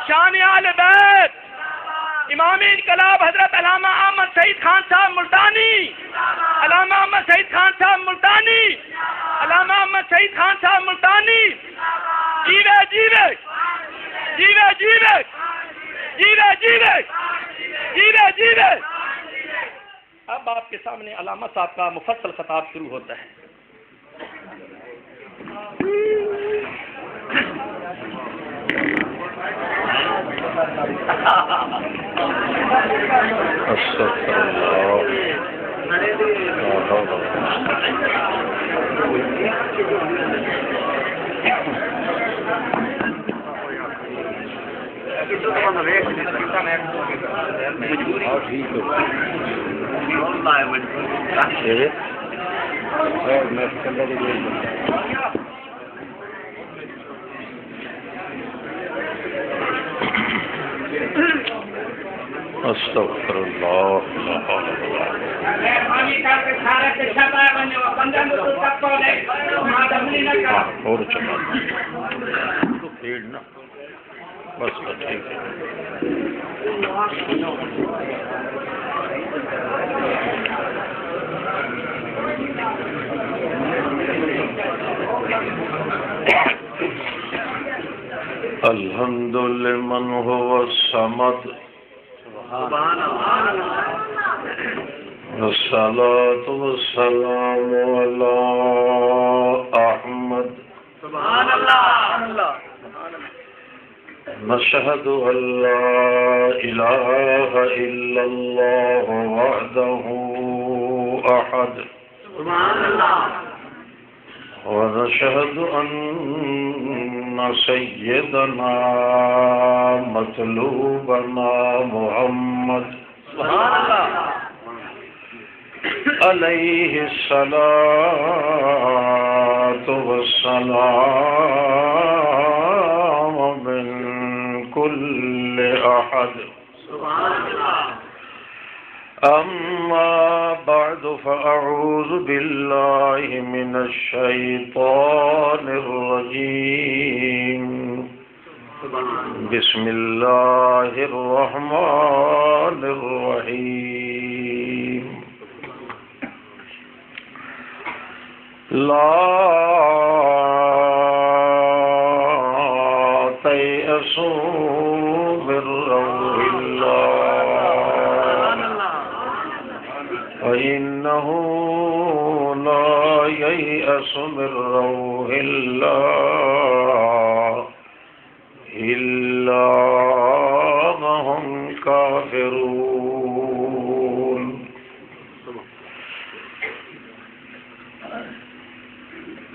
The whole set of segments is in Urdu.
شان آل بیت امام انقلاب حضرت علامہ احمد سعید خان صاحب ملتانی، علامہ احمد سعید خان صاحب ملتانی، علامہ احمد سعید خان صاحب ملتانی، جیوے جیوے جیوے جیوے جیوے جیوے جیوے جیوے۔ اب آپ کے سامنے علامہ صاحب کا مفصل خطاب شروع ہوتا ہے۔ استغفر اللہ اور چلا تو بھیڑ نا بس ٹھیک ہے۔ الحمد لمن هو الصمد والصلاة والسلام على أحمد نشهد أن لا إله إلا الله وحده أحد ونشهد أن سيدنا مطلوبنا محمد عليه الصلاة والسلام من كل أحد أما بعد فأعوذ بالله من الشيطان الرجيم بسم الله الرحمن الرحيم لا تيأسوا من روح الله فإنه لا ييأس من روح الله إلا هم كافرون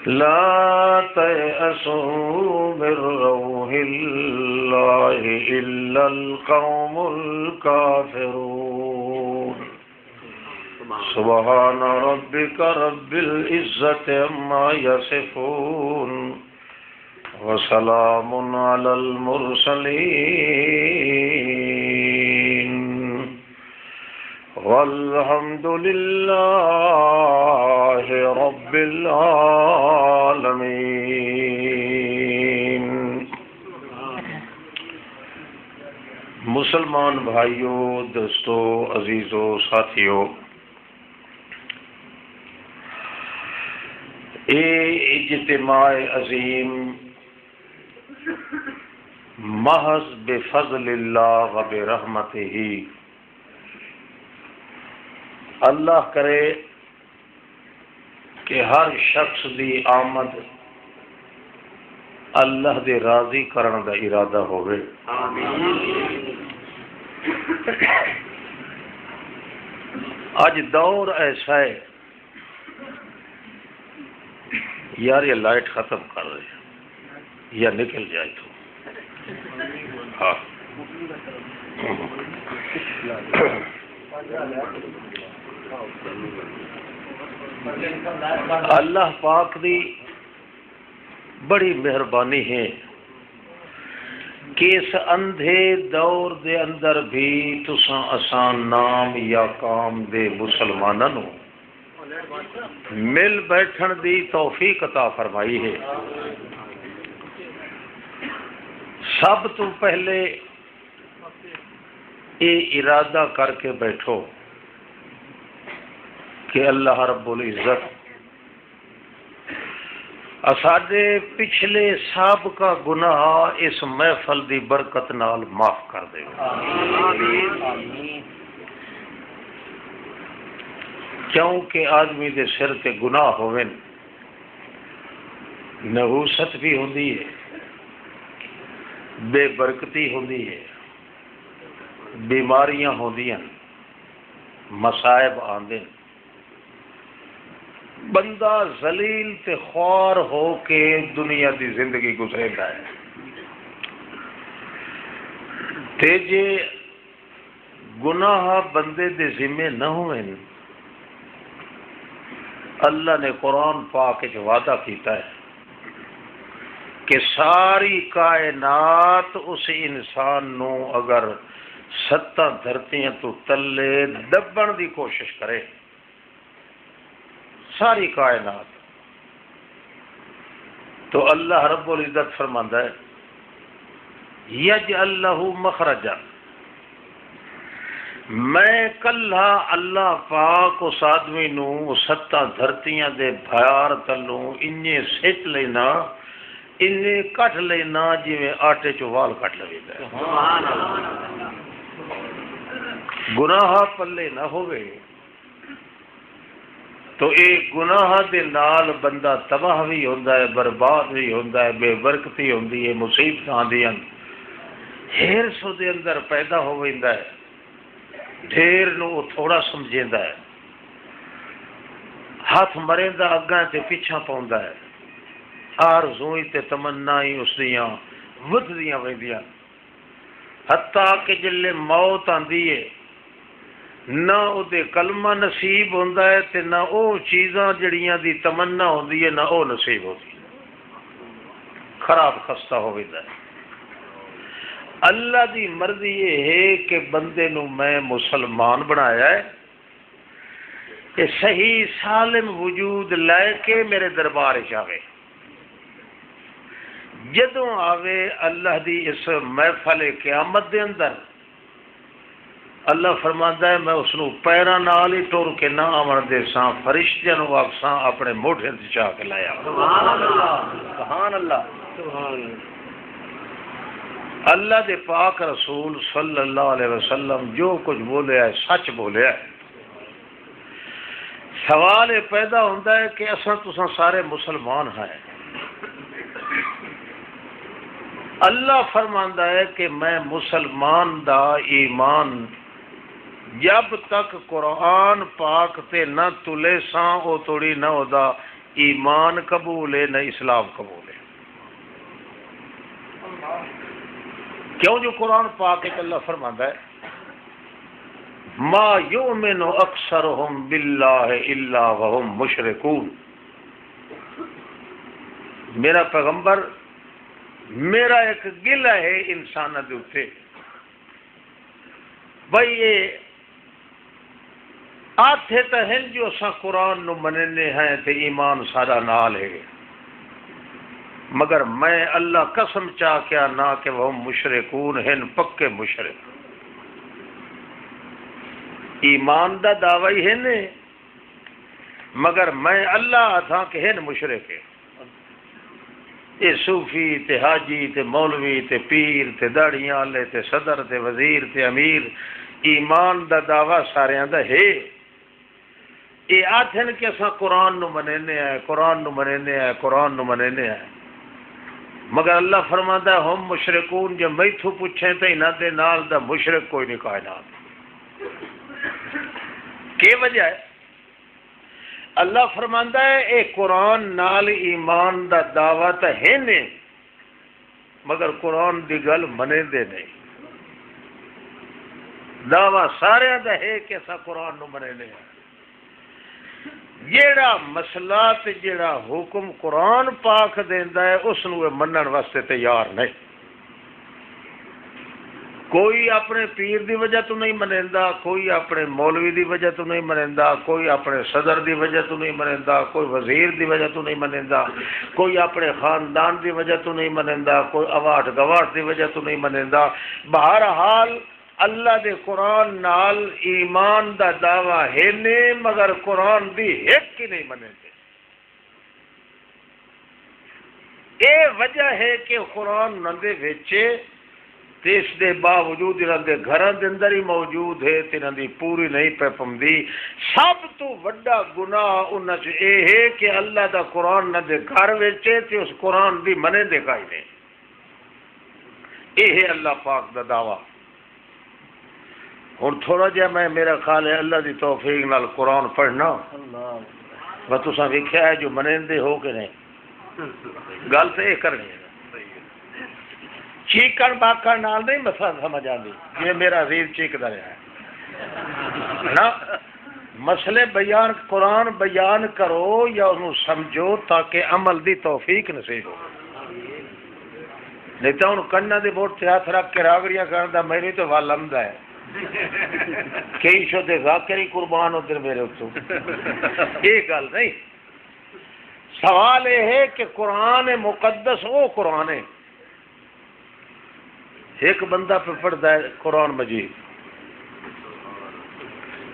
لا تيأسوا من روح الله إلا القوم الكافرون سبحان ربك رب العزة عما يصفون وسلام على المرسلين والحمد لله رب العالمين۔ مسلمان بھائیوں، دوستو، عزیزوں، ساتھیوں، اے اجتماع عظیم محض بفضل اللہ و برحمتہ، اللہ کرے کہ ہر شخص دی آمد اللہ دے راضی کرن دا ارادہ ہوئے۔ آج دور ایسا ہے یار یہ لائٹ ختم کر رہے یا نکل جائے تو ہاں اللہ پاک دی بڑی مہربانی ہے کہ اس اندھے دور دے اندر بھی تساں آسان نام یا کام دے مسلمانوں نو مل بیٹھن دی توفیق عطا فرمائی ہے۔ سب تو پہلے یہ ارادہ کر کے بیٹھو کہ اللہ رب العزت اساڈے پچھلے سابقہ گناہ اس محفل دی برکت نال معاف کر دے. کیونکہ آدمی دے سر تے گناہ ہوئے نحوست بھی ہوندی ہے، بے برکتی ہوندی ہے، بیماریاں ہوندیاں، مصائب آندے، بندہ ذلیل تے خوار ہو کے دنیا دی زندگی گزریندا ہے. تے جے گناہ بندے دے ذمے نہ ہوئے، اللہ نے قرآن پاک وچ وعدہ کیتا ہے کہ ساری کائنات اس انسان نو اگر 7 دھرتیاں تو تلے دبن دی کوشش کرے، ساری کائنات، تو اللہ رب العزت فرماندا ہے یجعل لہ مخرجا، میں کلھا اللہ پاک اس آدمی نو 7 دھرتیاں دے بھیار تلوں انہیں سچ لینا، انہیں کٹ لینا جویں آٹے چو وال کٹ لویدا ہے. سبحان اللہ. گناہ پلے نہ ہوئے تو ایک گناہ دے نال بندہ تباہ بھی ہوندا ہے، برباد بھی ہوندا ہے، بے برکتی ہوندی ہے، مصیبت آندیاں، ہرس دے اندر پیدا ہو ویندا ہے، ڈھیر نو تھوڑا سمجھیندا ہے، ہاتھ مریندا اگاں تے پیچھا پاوندا ہے، آرزوئی تے تمنائی اس دیاں وددیاں ویندیاں، حتیٰ کہ جلے موت آندی ہے نہ او دے کلمہ نصیب ہوندا ہے تے نہ او چیزاں جڑیاں دی تمنا ہوندی ہے نہ او نصیب ہوندی ہے، خراب خستہ ہو ویندا ہے. اللہ دی مرضی یہ ہے کہ بندے نو میں مسلمان بنایا ہے کہ صحیح سالم وجود لے کے میرے دربار وچ آوے. جدوں آوے اللہ دی اس محفل قیامت دے اندر اللہ فرماندا ہے میں اس نو پیراں نال ہی ٹر کے نہ آون دے ساں، فرشتیاں نو آکھساں اپنے موڈھے تے چا کے لایا. سبحان اللہ سبحان اللہ سبحان اللہ. اللہ دے پاک رسول صلی اللہ علیہ وسلم جو کچھ بولیا ہے سچ بولیا ہے. سوال یہ پیدا ہوتا ہے کہ اساں تساں سارے مسلمان ہیں. اللہ فرماندا ہے کہ میں مسلمان دا ایمان جب تک قرآن پاک تے نہ تلے ساں او توڑی نہ ہودا ایمان قبول ہے نہ اسلام قبول ہے. کیوں جو قرآن پاک اللہ فرماندا ہے ما یؤمن اکثرهم باللہ الا وهم مشرکون. میرا پیغمبر میرا ایک گلہ ہے انسان دے اوتے بھائی یہ آتھے تا ہن جو اساں قرآن نو مننے ہیں تے ایمان سارا نال ہے، مگر میں اللہ قسم چاہ کیا نہ کہ وہ مشرکون ہیں، پکے مشرک. ایمان دا دعوی ہے نے مگر میں اللہ تھا کہ ہیں مشرک ہے. یہ صوفی تے حاجی تے مولوی تے پیر تے داڑیاں والے تے صدر تے وزیر تے امیر ایمان دا دعوی ساریاں دا ہے. یہ آتھن کہ اساں قرآن نو مننے ہیں، قرآن نو مننے ہیں، قرآن نو مننے ہیں، مگر اللہ فرماندا ہے ہم مشرکون. جب میتھوں پوچھیں تو انہاں دے نال دا مشرک کوئی نہیں کائنات. کی وجہ ہے؟ اللہ فرماندا ہے اے قرآن نال ایمان دا دعویٰ تو ہے نہیں مگر قرآن دی گل منے دے نہیں. دعویٰ سارے دا ہے کہ اسا قرآن نو منے نہیں. جیڑا مسئلہ تے جیڑا حکم قرآن پاک دیندا ہے اس نو منن واسطے تیار نہیں. کوئی اپنے پیر دی وجہ تو نہیں منیندا، کوئی اپنے مولوی دی وجہ تو نہیں منیندا، کوئی اپنے صدر دی وجہ تو نہیں منیندا، کوئی وزیر دی وجہ تو نہیں منیندا، کوئی اپنے خاندان دی وجہ تو نہیں منیندا، کوئی اواٹ گواٹ دی وجہ تو نہیں منیندا. بہرحال اللہ دے قرآن نال ایمان دا دعویٰ ہے نے مگر قرآن دی ایک کی نہیں منے دے. اے وجہ ہے کہ قرآن نہ دے وچے تے اس دے باوجود انہاں دے گھراں دے اندر ہی موجود ہے تے انہاں دی پوری نہیں پہ پمدی. سب تو بڑا گناہ انہاں چ اے ہے کہ اللہ دا قرآن نہ دے گھر وچے تے اس قرآن دی منے دے کائی نہیں. اے ہے اللہ پاک دا دعویٰ. ہن تھوڑا جہا میں میرا خیال ہے اللہ دی توفیق نال قرآن پڑھنا وہ تساں ویکھیا ہے جو منندے ہو کے نہیں گل تے اے کرنی ہے. چیکن باکن نال نہیں مسئلہ سمجھ آتی جی میرا عزیز چیکدا رہا ہے نا. مسئلے بیان قرآن بیان کرو یا انہوں سمجھو تاکہ عمل دی توفیق نصیب ہو. نہیں تو انہوں کنہ دے بوٹ تے ہاتھ رکھ کے راگڑیاں کردا میرے تو والمدہ ہے کئی شو دے ذاکری قربان ادھر میرے اتو. یہ گل نہیں. سوال یہ ہے کہ قرآن مقدس وہ قرآن ہے. ایک بندہ پہ پڑھتا ہے قرآن مجید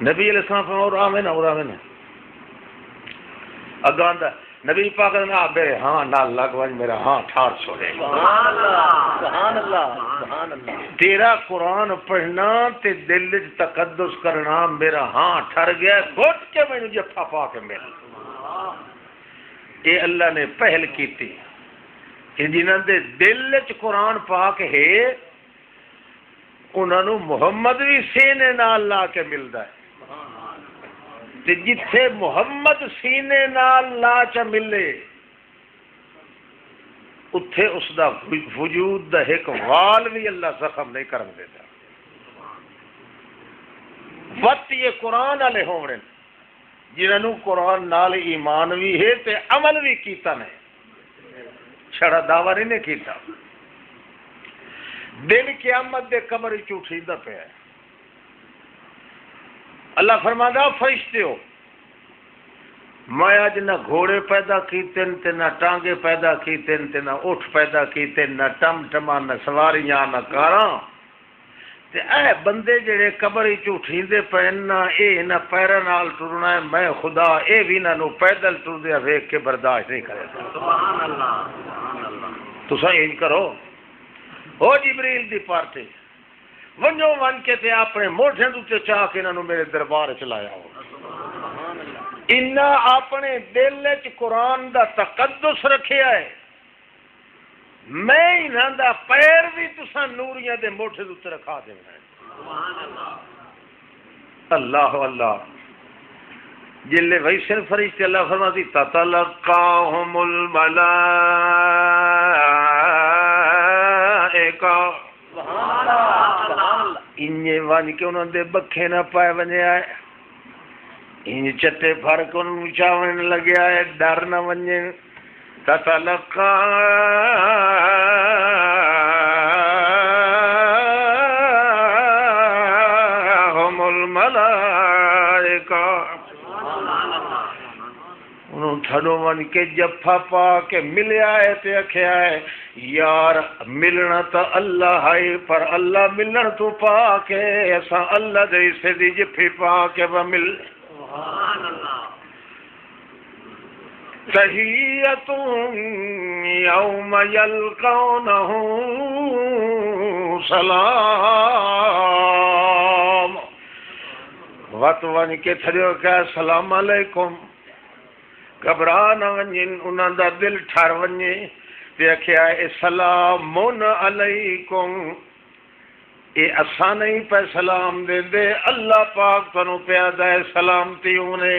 نبی علیہ السلام اور آمین اور آمین اگاندہ نبی پاک نے میرے ہاں نال لگ ون میرا ہاں ٹھار چھوڑے. سبحان اللہ سبحان اللہ. تیرا قرآن پڑھنا تے دل وچ تقدس کرنا میرا ہاں ٹھر گیا گھٹ کے مینوں جفا پا کے مل. یہ اللہ نے پہل کیتی کہ جنہاں دے دل وچ قرآن پاک ہے انہاں نوں محمد بھی سینے نال لا کے ملدا ہے. تے جتھے محمد سینے نال لا چا ملے اتھے اس دا وجود دا ایک وال بھی اللہ زخم نہیں کرن دیتا. وقت یہ قرآن والے ہونے جنہوں قرآن نال ایمان بھی ہے تے عمل بھی کیتا نہیں چھڑا دعویٰ نہیں کیتا. دن قیامت دے قبر چوٹھیندہ پہ ہے. اللہ فرماتا فرشتے ہو میں اج نہ گھوڑے پیدا کیتے تے نہ ٹانگے پیدا کیتے تے نہ اٹھ پیدا کیتے نہ ٹم ٹما نہ سواریاں نہ کاراں تے اے بندے جڑے قبر چوٹھیندے پین نہ اے نہ پیراں نال ٹرنا ہے میں خدا اے بھی نہ نو پیدل ٹردیا ویکھ کے برداشت نہیں کرے. سبحان اللہ سبحان اللہ. تساں انج کرو او جبریل دی پارٹی ونجو ون کے تے اپنے موٹھے تے چاہ کے انہاں نو میرے دربار چ لایا ہو. انہاں اپنے دل وچ قرآن دا تقدس رکھیا ہے میں انہاں دا پیر بھی تساں نوریاں دے موٹھے تے رکھا دینا ہے. اللہ اللہ. جلے ویسے فرشتے اللہ فرماتی تتلقاہم الملائکہ انجے ون کے انہوں دے بکھے نہ پائے ونجے آئے انج چٹے پھر کے انہوں چاون لگے آئے ڈر نہ ونجے. تتلقاہم الملائکہ انہوں تھڑوں ون کے جفا پا کے ملیا ہے تے اکھیا ہے یار ملنا تا اللہ ہے پر اللہ ملن تو پا کے ایسا اللہ دے سے دی جفی پا کے ومل. سبحان اللہ. تحیتم یوم یلقونہ سلام. وقت ون کے تھڑیو کہ السلام علیکم گھبرا نہ ونجن انہاں دا دل ٹھر ونجے تے آکھیا اے سلام علیکم اے اساں نہیں پہ سلام دے دے اللہ پاک تنوں پیا دے سلامتی ہونے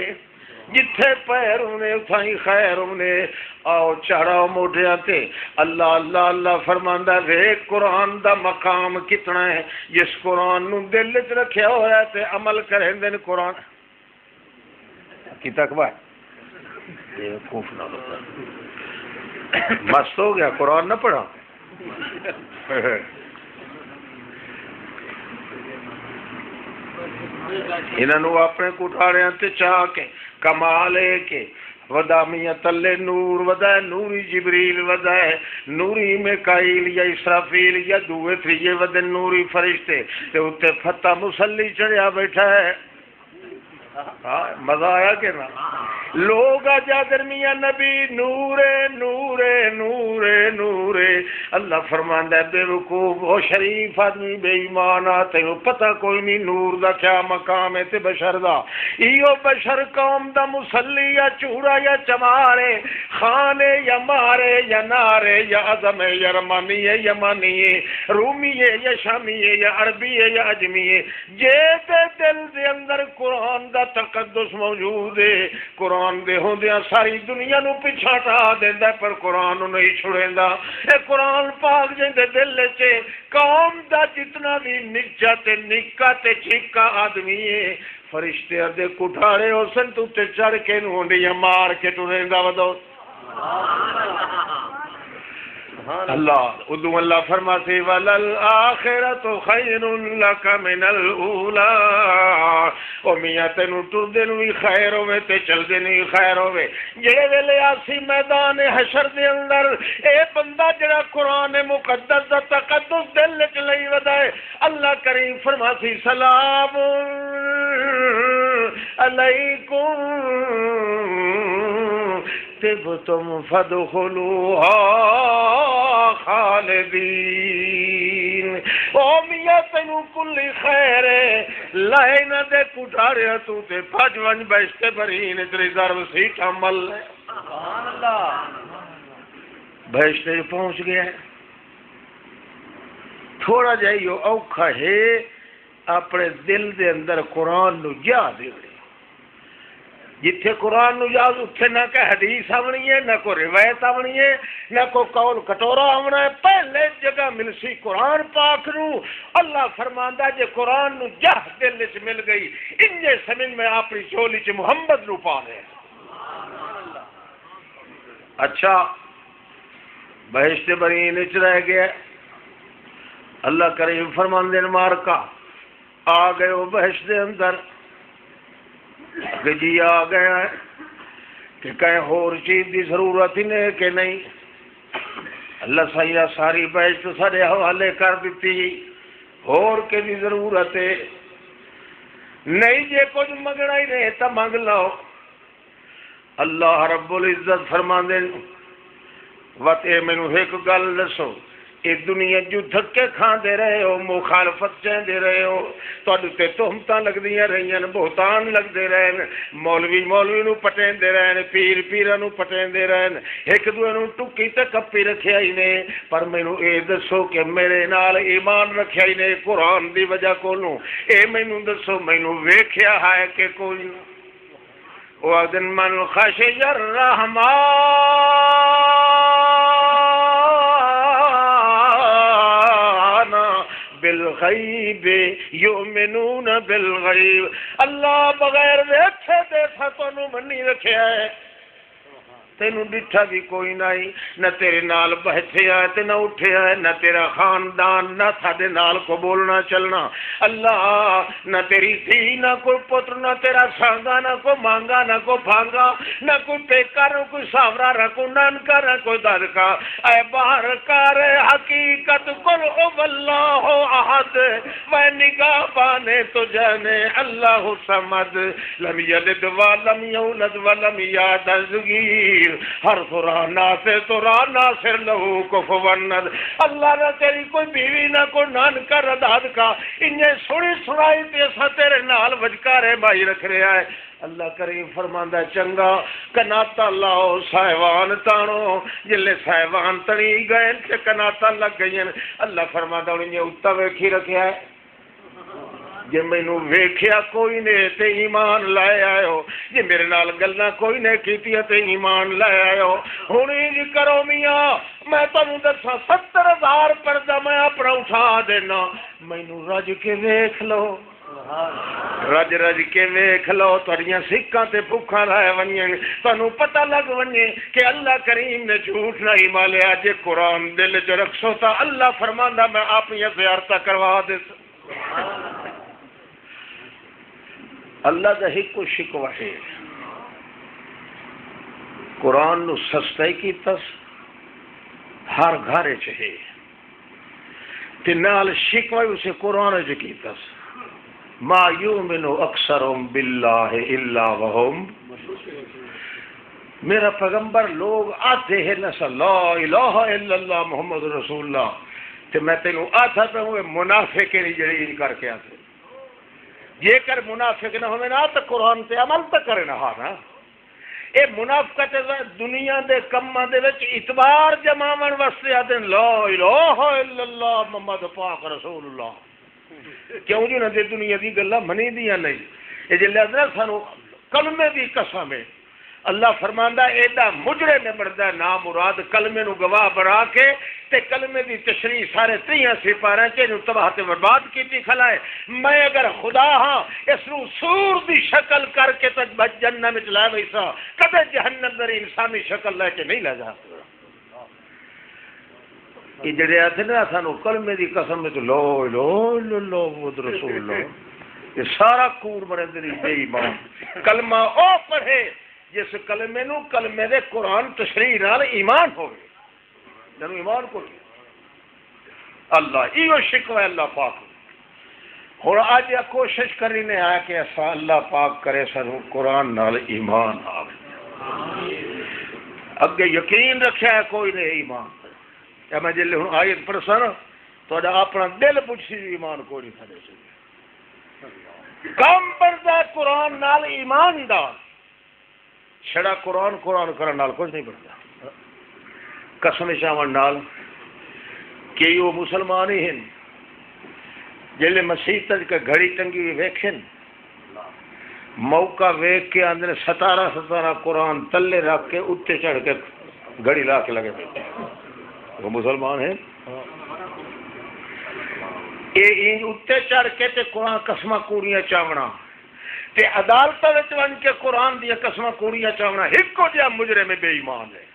جتھے پیر ہونے اتھائی خیر ہونے. آؤ چڑھاؤ موٹیاں تے اللہ اللہ اللہ فرماندا ویکھ قرآن دا مقام کتنا ہے. جس قرآن نو دل وچ رکھیا ہوا ہے تے عمل کریں دے قرآن کی تقوی بیوقوف نہ ہوتا مست ہو گیا قرآن نہ پڑھا. انہوں اپنے کٹاڑیاں تے چاہ کے کمال ہے کہ ودامیت نور ودا نوری جبریل ودا نوری میکائیل یا اسرافیل یا دوے تھریے ودے نوری فرشتے تے اتے فتح مسلی چڑھیا بیٹھا ہے. مزہ آیا کہ نا؟ لوگ آجا درمیان نبی نورے نورے نورے نورے. اللہ فرماندا ہے بے وقوف او شریف آدمی بے ایمان آ تینوں پتہ کوئی نہیں نور دا کیا مقام ہے تے بشر دا. ایو بشر قوم دا مسلی یا چوڑا یا چمارے خانے یا مارے یا نارے یا عظم ہے یا رمانی ہے یا مانی ہے رومی ہے یا شامی ہے یا عربی ہے یا اجمی ہے جے دے دل دے اندر قرآن دا تقدس موجود ہے قرآن دے ہوندیاں ساری دنیا نو پیچھا ہٹا دیندا پر قرآن نو نہیں چھڑیندا. اے قرآن پاک جے دل وچ قوم دا جتنا بھی نچا تے نکا تے چیکا آدمی ہے فرشتے دے کٹھاڑے حسن تو تے چڑھ کے نو ہونڈیاں مار کے ٹریندا ودو. اللہ ادو اللہ فرماتے وَلَلْآخِرَةُ خَيْرٌ لَكَ مِنَ الْأُولَىٰ. او میاں تینوں ٹردے نو بھی خیر ہوے تے چلدے نو بھی خیر ہوے. جڑے ویلے آسی میدان حشر دے اندر اے بندہ جڑا قرآن مقدس دا تقدس دل وچ لئی ودائے اللہ کریم فرماتی سلام علیکم طبتم فادخلوها خالدین. او میاں تینوں کلی خیر ہے لائے نہ دے کٹھارے تو تے بھج ونج بہشتے برین تیری ضرب سیٹ عمل ہے. سبحان اللہ بہشتے پہنچ گیا ہے. تھوڑا جائیو اوکھا ہے اپنے دل دے اندر قرآن نو یاد دے. جتھے قرآن نو یاد اتھے نہ کہ حدیث آونی ہے نہ کوئی روایت آونی ہے نہ کوئی قول کٹورا آونا ہے. پہلے جگہ ملسی قرآن پاک نو. اللہ فرماندا جے قرآن نو جہ دل وچ مل گئی انجے سمجھ میں اپنی جھولی چ محمد نو پا لے. اچھا بہشت برین وچ رہ گیا. اللہ کریم فرماندے مار کا آ گئے وہ بہشت دے اندر کہ جی آ گیا ہے کہ کہیں اور چیز دی ضرورت ہی نہیں کہ نہیں. اللہ سیاح ساری بہشت سارے حوالے کر دیتی اور کے دی ضرورت ہے نہیں. جے کچھ منگنا ہی نہیں تو منگ لو. اللہ رب العزت فرماندے وت اے مینوں ایک گل دسو یہ دنیا جو دھکے کھاندے رہے ہو مخالفت چاہتے رہے ہو تہاڈے تے تہمتاں لگدیاں رہیاں بہتان لگدے رہن مولوی نو پٹیندے رہن پیر پیراں نو پٹیندے رہن ایک دوے نو ٹکی تے کپی رکھیا ہی نے. پر مینوں اے دسو کہ میرے نال ایمان رکھیا ہی نے قرآن دی وجہ کولوں اے مینوں دسو مینوں ویکھیا ہے کہ کوئی او دن من خشی الرحمن بالغیب یؤمنون بالغیب. اللہ بغیر دیکھے دیکھا تو منی رکھیا ہے. تینوں ڈٹھا بھی کوئی نہیں نہ تیرے نال بیٹھیا ہے تے نہ اٹھیا ہے نہ تیرا خاندان نہ ساڈے نال کو بولنا چلنا. اللہ نہ تیری دھی نہ کوئی پتر نہ تیرا سانگا نہ کوئی مانگا نہ کوئی بھانگا نہ کوئی پیکا نہ کوئی ساورا نہ کوئی نانکا نہ کوئی دادکا. اے باہر کار حقیقت قل هو اللہ احد میں نگاہ بانے تو جانے اللہ صمد لم یلد ولم یولد ولم یولد صغیر ہر ناصر تو ناصر لہو کفوا احد. اللہ نہ تیری کوئی بیوی نہ کوئی نانکا نہ دادکا انہیں سنی سنائی تیسا تیرے نال وجکارے بائی رکھ رہا ہے. اللہ کریم فرماندا چنگا کناتا لاؤ سائوان تانو جلے سائوان تڑی گئے تے کناتا لگ گئی. اللہ فرماندا انہیں اتا ویکھی رکھیا ہے جے مینوں ویکھیا کوئی نے تے ایمان لائے آئے جے میرے نال گلاں کوئی نے کیتیاں تے ایمان لائے آئے ہن انج کرو میاں میں تانوں دساں 70,000 پردہ میں اپنا اٹھا دینا مینوں رج کے ویکھ لو. رج رج کے ویکھ لو تہاڈیاں سکھاں تے بھوکھاں لائے ونجن تانوں پتہ لگ ونجے کہ اللہ کریم نے جھوٹ نہیں مالیا. جے قرآن دل وچ رکھو تا اللہ فرماندا میں اپنی زیارتاں کروا دے. اللہ کا ایک شکوہ ہے قرآن نو سستا ہی کیتا ہر گھر چ ہے تے نال شکوہ اسے قرآن چ کیتا ما یؤمن اکثرهم باللہ الا وهم میرا پیغمبر لوگ آتے ہیں نا لا الہ الا اللہ محمد رسول اللہ تے میں تینوں آتا پہ ہوئے منافق نہیں جڑی ان کر کے آتے یہ کر منافق نہ ہوئے نا تو قرآن تے عمل تو کرے نہ نا اے منافقت دنیا دے کماں دے وچ اعتبار جماون واسطے آتے لا الہ الا اللہ محمد پاک رسول اللہ کیوں جو نہ دے دنیا دی گلاں منی دیاں نہیں اے جے حضرت سانو کلمے دی قسم ہے اللہ فرماندا ایڈا مجرم میں بڑھدا نا مراد کلمے نو گواہ بنا کے تے کلمے دی تشریح سارے 30 سپارے چ نو تباہ تے برباد کیتی کھلائے میں اگر خدا ہاں اس نو سور دی شکل کر کے تے جنت وچ لے ویسا کدے جہنم دی انسانی شکل لے کے نہیں لے جا یہ جڑے آتے نا سانو کلمے دی قسم وچ لا الہ الا اللہ محمد رسول اللہ یہ سارا کور مرے دی بے ایمان کلمہ او پڑھے جس کلمے نو کلمے دے قرآن تشریح نال ایمان ہوگی جنو ایمان کو اللہ ایو شکوہ اللہ پاک ہوں آج کوشش کرنی نے آیا کہ ایسا اللہ پاک کرے سانو قرآن نال ایمان آوے اگے یقین رکھیا ہے کوئی نہیں ایمان یا میں جلے ہوں آیت پڑھسا نا تو اپنا دل پوچھی ایمان کوئی نہیں کھڑے سے کم بردہ قرآن نال ایمان دار چھڑا قرآن کرن نال کچھ نہیں بنتا قسم چاون نال کہ وہ مسلمان ہی ہیں جلے مسیح کے گھڑی ٹنگی ہوئی ویکھن موقع ویکھ کے اندر 17 قرآن تلے رکھ کے اتنے چڑھ کے گھڑی لا کے لگے بیٹھے وہ مسلمان ہیں یہ اتنے چڑھ کے تے قرآن قسمہ کوریاں چاونا تے عدالت وچ ون کے قرآن دیا قسمہ کوریاں چاونا ہکو جہا مجرم میں بے ایمان ہے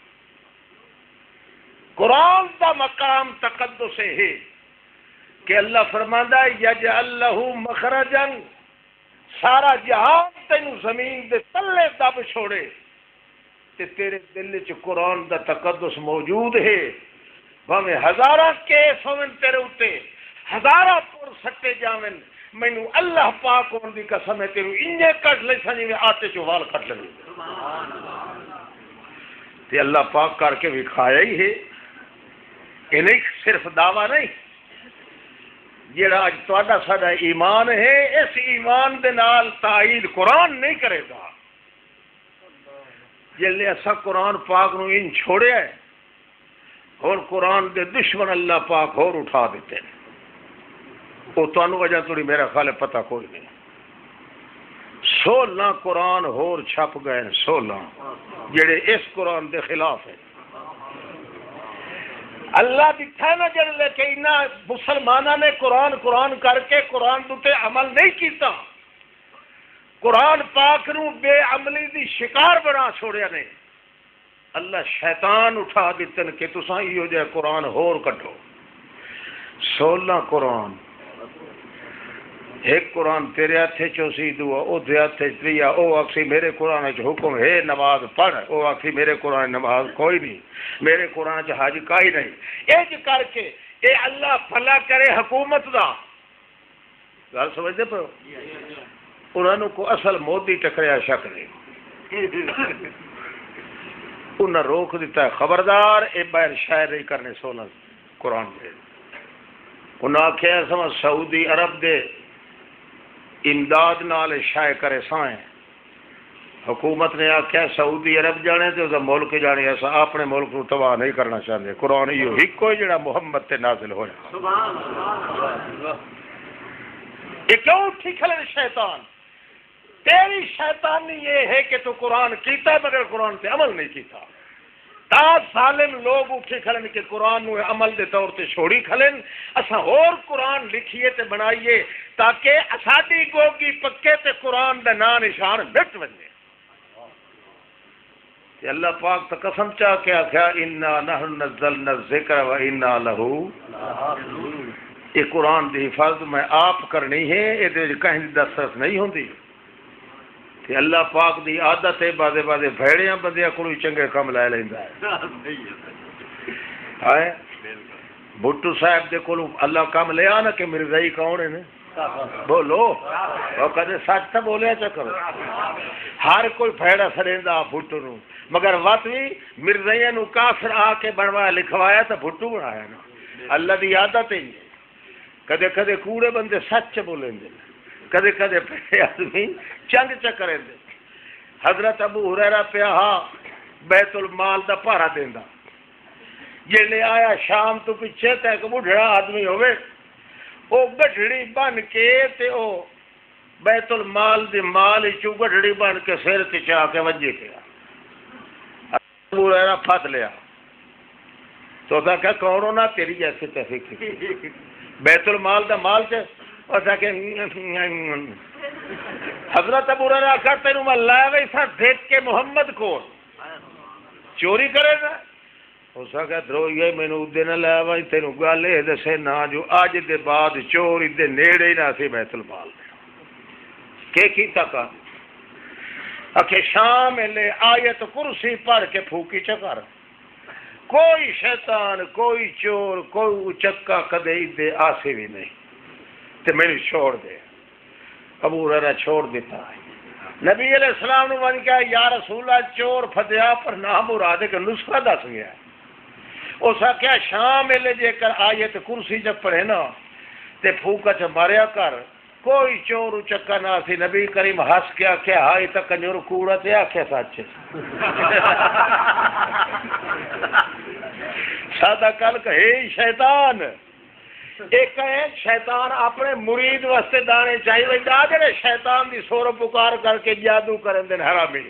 قرآن دا مقام تقدس ہے کہ اللہ فرماندا ہے یجعل لہ مخرجا سارا جہان تینوں زمین دے تلے دب چھوڑے تے تیرے دل وچ قرآن دا تقدس موجود ہے بھاویں ہزاراں کیس ہوون تیرے اوتے ہزاراں پور سٹے جاون مینو اللہ پاک ہون دی قسم ہے تیرو انجے کٹ لے سنی میں آتے چو وال کٹ لے تے اللہ پاک کر کے وکھایا ہی ہے یہ نہیں صرف دعویٰ نہیں جیڑا اج تہاڈا ساڈا ایمان ہے اس ایمان دے نال تائید قرآن نہیں کرے گا جلے اسا قرآن پاک نو ان چھوڑیا ہے اور قرآن دے دشمن اللہ پاک اور اٹھا دیتے ہیں وہ تمہیں وجہ تھوڑی میرا خیال ہے پتہ کوئی نہیں 16 قرآن ہور چھپ گئے 16 جڑے اس قرآن دے خلاف ہیں اللہ دکھا نا جڑے کہ انہاں مسلمانوں نے قرآن کر کے قرآن تے عمل نہیں کیتا قرآن پاک نو بے عملی دی شکار بنا چھوڑیا نے اللہ شیطان اٹھا دیتے کہ تساں ایو جے قرآن ہور کڈو 16 قرآن ایک قرآن تیرے ہاتھے چوسی دعا او دے ہاتھے تریا او آکسی میرے قرآن چ حکم ہے نماز پڑھ او آکسی میرے قرآن نماز کوئی نہیں میرے قرآن چ حج کائی نہیں اج کر کے اے اللہ بھلا کرے حکومت دا گل سمجھتے پے انہوں کو اصل مودی ٹکریا شک نہیں انہیں روک دیتا ہے خبردار اے باہر شاعر نہیں کرنے 16 قرآن دے انہیں آخیا سمجھ سعودی عرب دے امداد نال شائع کرے سائیں حکومت نے آخیا سعودی عرب جانے تو ملک جانے ایسا اپنے ملک کو تباہ نہیں کرنا چاہتے قرآن یہ ایک کوئی جڑا محمد تے نازل ہوا یہ کیوں اٹھی کھلے شیطان تیری شیطانی یہ ہے کہ تو قرآن کیتا ہے مگر قرآن پہ عمل نہیں کیتا تا ظالم لوگ اٹھے کھلن کہ قرآن نو عمل دے طور تے چھوڑی کھلن اسا اور قرآن لکھیے تے بنائیے تاکہ اساڈی گوگی پکے تے قرآن دا نام نشان مٹ ونے تے اللہ پاک تے قسم چا کے آکھیا انا نحن نزلنا الذکر و انا لہ یہ قرآن دی حفاظت میں آپ کرنی ہے یہ کہیں دسترس نہیں ہوندی کہ اللہ پاک دی عادت ہے بازے بازے بھیڑیاں بندیاں کو چنگے کم لے لیندا ہے بھٹو صاحب دے کولو اللہ کم لیا نا کہ مرزائی کون ہے نا بولو وہ کدے سچ تو بولیا چا کرو ہر کوئی پھیڑا سڑیندا بھٹو نو مگر وقت بھی مرزائیاں نو کافر آ کے بنوایا لکھوایا تو بھٹو بنایا نا اللہ دی عادت ہے کدے کدے کوڑے بندے سچ بولیں دے کدے کدے پھیڑے آدمی چنگ چکریں دے حضرت ابو ہریرہ پیا ہاں بیت المال دا پارا دیندا جلے آیا شام تو پیچھے تے ایک بڑھڑا آدمی ہوئے او گٹھڑی بن کے تے او بیت المال دی مال چو گٹھڑی بن کے سر تے چا کے وجے پیا ابو ہریرہ پھت لیا تو تھا کہ کونو نہ تیری جیسے تحقیق بیت المال دا مال چ اور تھا کہ حضرت ابو ہریرہ کہتے ہیں میں لایا ویسا دیکھ کے محمد کو چوری کرے گا اس کا درویے مینوں دے نہ لایا وای تینوں گل اے دسے نا جو اج دے بعد چوری دے نیڑے نہ سی بیت المال کہ کیتا کا اکھے شام لے آیت کرسی پڑھ کے پھوکی چکر کوئی شیطان کوئی چور کوئی چکا کدے دے آسے بھی نہیں تے میں چھوڑ دے ابو ہریرہ چھوڑ دیتا ہے نبی علیہ السلام نے من کہا یا رسول اللہ چور فتیا پر نام مراد ہے کہ نسخہ دس گیا ہے اس کیا شام لے جے کر آیت کرسی جب پڑھے نا تے پھوکا چ ماریا کر کوئی چور چکا نہ سی نبی کریم ہنس کے آخیا ہائی تک کنجور کوڑا تے آخیا سچ سادہ کل کہے شیطان ایک ہے شیطان اپنے مرید واسطے دانے چاہیے ویندا جڑے شیطان دی سور پکار کر کے جادو کرن دے حرامی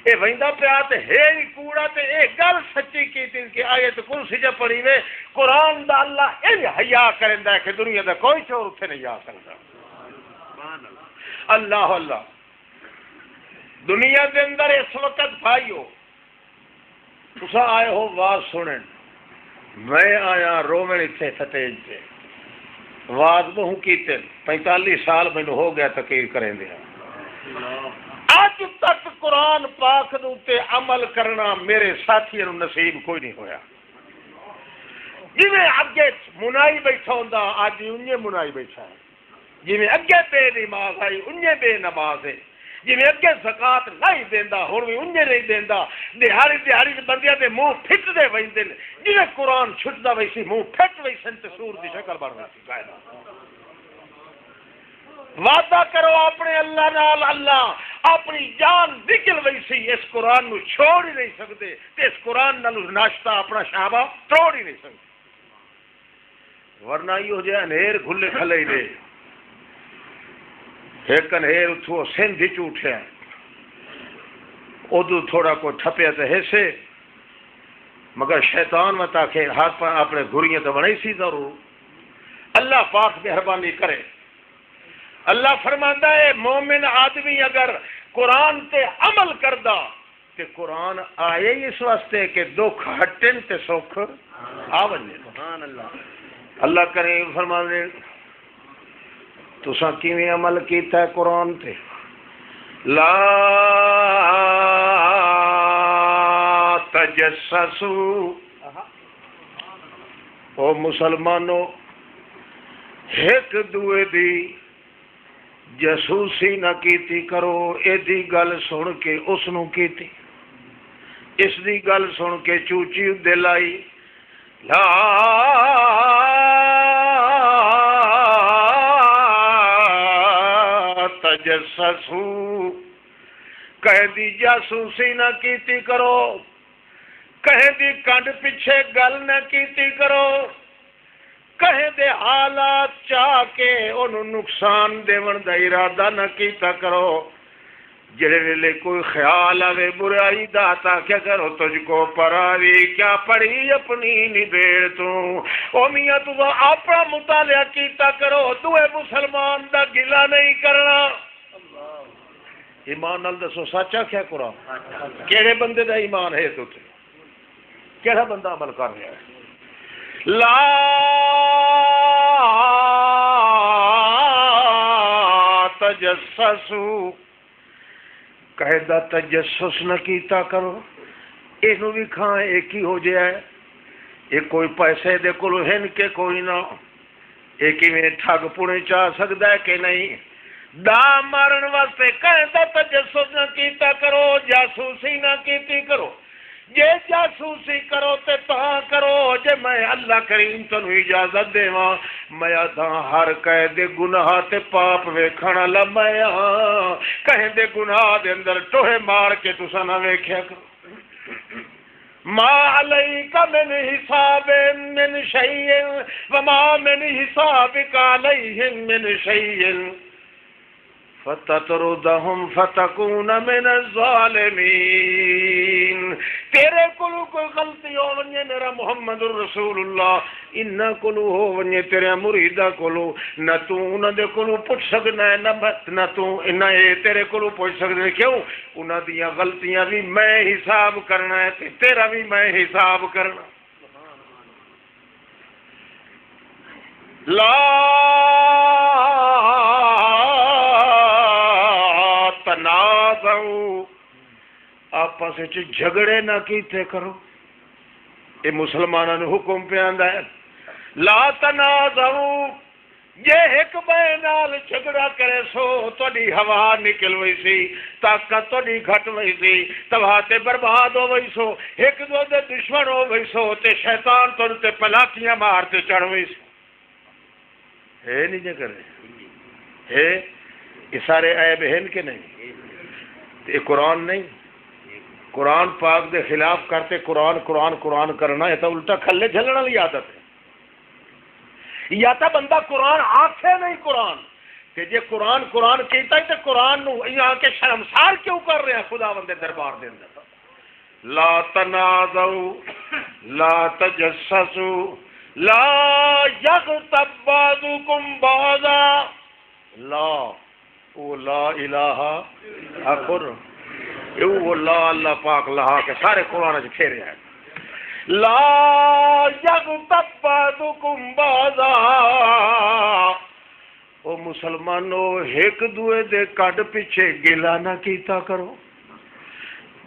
اے ویندا پیا تے ہے ہی کوڑا تے اے گل سچی کیتی کہ آیت کرسی جے پڑھی وے قرآن دا اللہ اے حیا کرندا ہے کہ دنیا دا کوئی چور اوتھے نہیں جا سکدا سبحان اللہ اللہ دنیا دے اندر اس وقت بھائیو تساں آئے ہو واز سنن میں آیا رومن اتنے سٹیج پہ واز بہو کیتے 45 سال مینوں ہو گیا تقریر کریں دیا اج تک قرآن پاک تے عمل کرنا میرے ساتھی نو نصیب کوئی نہیں ہویا جی میں اگے منائی بیٹھا ہوندا اج انجے منائی بیٹھا ہے جی میں اگے بے نماز آئی انجے بے نماز ہے جی میں اگے زکات نہیں دیندا ہن وی انجے نہیں دیندا دیہاڑی بندیاں دے منہ پھٹ دے ویندے جی میں قرآن چھٹدا ویسی منہ پھٹ ویسن تے سور دی شکل بن ویسی کائنات وعدہ کرو اپنے اللہ نال اللہ اپنی جان نکل ویسی اس قرآن نو چھوڑ ہی نہیں سکتے تے اس قرآن نال ناشتہ اپنا شعبہ توڑ ہی نہیں سکتے ورنہ یہ ہو جائے انہیر گھلے کھلے ہی دے ایک انہیر اتھو سندھ ہی چوٹھیا ادو تھوڑا کو ٹھپیا تے حصے مگر شیطان میں تاکہ ہاتھ پا اپنے گھریاں تو بنائی سی ضرور اللہ پاک مہربانی کرے اللہ فرماندا ہے مومن آدمی اگر قرآن تے عمل کردا تے قرآن آئے اس واسطے کہ دکھ ہٹن تے سکھ آون سبحان اللہ اللہ کریم فرماندے تساں کیویں عمل کیتا ہے قرآن تے لا تجسسو او مسلمانوں ایک دوے دی جاسوسی نہ کیتی کرو اے دی گل سن کے اس نو کیتی اس دی گل سن کے چوچی دے لائی لا تجسسو کہہ دی جاسوسی نہ کیتی کرو کہہ دی کنڈ پیچھے گل نہ کیتی کرو کہے دے حالات چاہ کے انہوں نقصان دیون دا ارادہ نہ کیتا کرو جڑے ویلے کوئی خیال آوے برائی دا تا کیا کرو تجھ کو پراوی کیا پڑی اپنی نبیڑ تو او میاں تو اپنا مطالعہ کیتا کرو دوے مسلمان دا گلہ نہیں کرنا ایمان نال دسو سچا کیا قرآن کیڑے بندے دا ایمان ہے تو کیڑا بندہ عمل کر رہا ہے لا تجسسو کہے دا تجسس نہ کیتا کرو، اینو بھی کھاں ایک ہی ہو جائے، ایک کوئی پیسے دے کولو ہن کے کوئی نہ، ایک ہی میں ٹھگ پونے چاہ سکتا ہے کہ نہیں، دا مارن واسطے کہے دا تجسس نہ کیتا کرو، جاسوسی نہ کیتی کرو، جے جاسوسی کرو تے تاں کرو جے میں اللہ کریم تنو اجازت دیواں، میں تاں ہر کہے دے گناہ تے پاپ ویکھن والا میں کہے دے گناہ دے اندر ٹوہے مار کے تساں نہ ویکھیا کرو، ما علیک من حساب من شیء وما من حسابک علیہم من شیء فتطردهم فتکون من الظالمین، تیرے کولو کوئی غلطی ہو ونجے میرا محمد الرسول اللہ انہاں کولو ہو ونجے تیرے مریداں کولو، نہ تو انہاں دے کولو پوچھ سکنا ہے نہ تو انہاں اے تیرے کولو پوچھ سکدے، کیوں انہاں دیاں غلطیاں بھی میں حساب کرنا ہے تے تیرا بھی میں حساب کرنا، لا تنازعوا، آپس وچ جھگڑے نہ کیتے کرو، یہ مسلماناں نوں حکم پہ آندا ہے، لا تنازعوا، جے ایک بے نال جھگڑا کرے سو تہاڈی ہوا نکل وئی سی، طاقت تہاڈی گھٹ وئی سی، تباہ تے برباد ہو وئی سو، ایک دو دے دشمن ہو وئی سو تے شیطان تہاڈے تے پلاکیاں مار تے چڑھ وئی سو، ہے نہیں جے کرے ہے، یہ سارے عیب ہیں کہ نہیں، یہ قرآن نہیں، قرآن پاک دے خلاف کرتے قرآن قرآن قرآن کرنا، یہ تو الٹا کھلے جھلنے والی عادت ہے، یا تو بندہ قرآن آکھے نہیں قرآن کہ جے قرآن قرآن کیتا ہے تو قرآن نو یہاں کے شرمسار کیوں کر رہے ہیں خدا بندے دربار دے اندر، لا تنازعوا لا تجسسوا لا یغتب بعضکم بعضا، لا وہ لا الہ اکبر، وہ لا اللہ پاک لہا کے سارے قرآن سے پھیرے ہیں، لا یغتب بعضکم بعضا، او مسلمانو ایک دوے دے کڈ پیچھے گلا نہ کیتا کرو،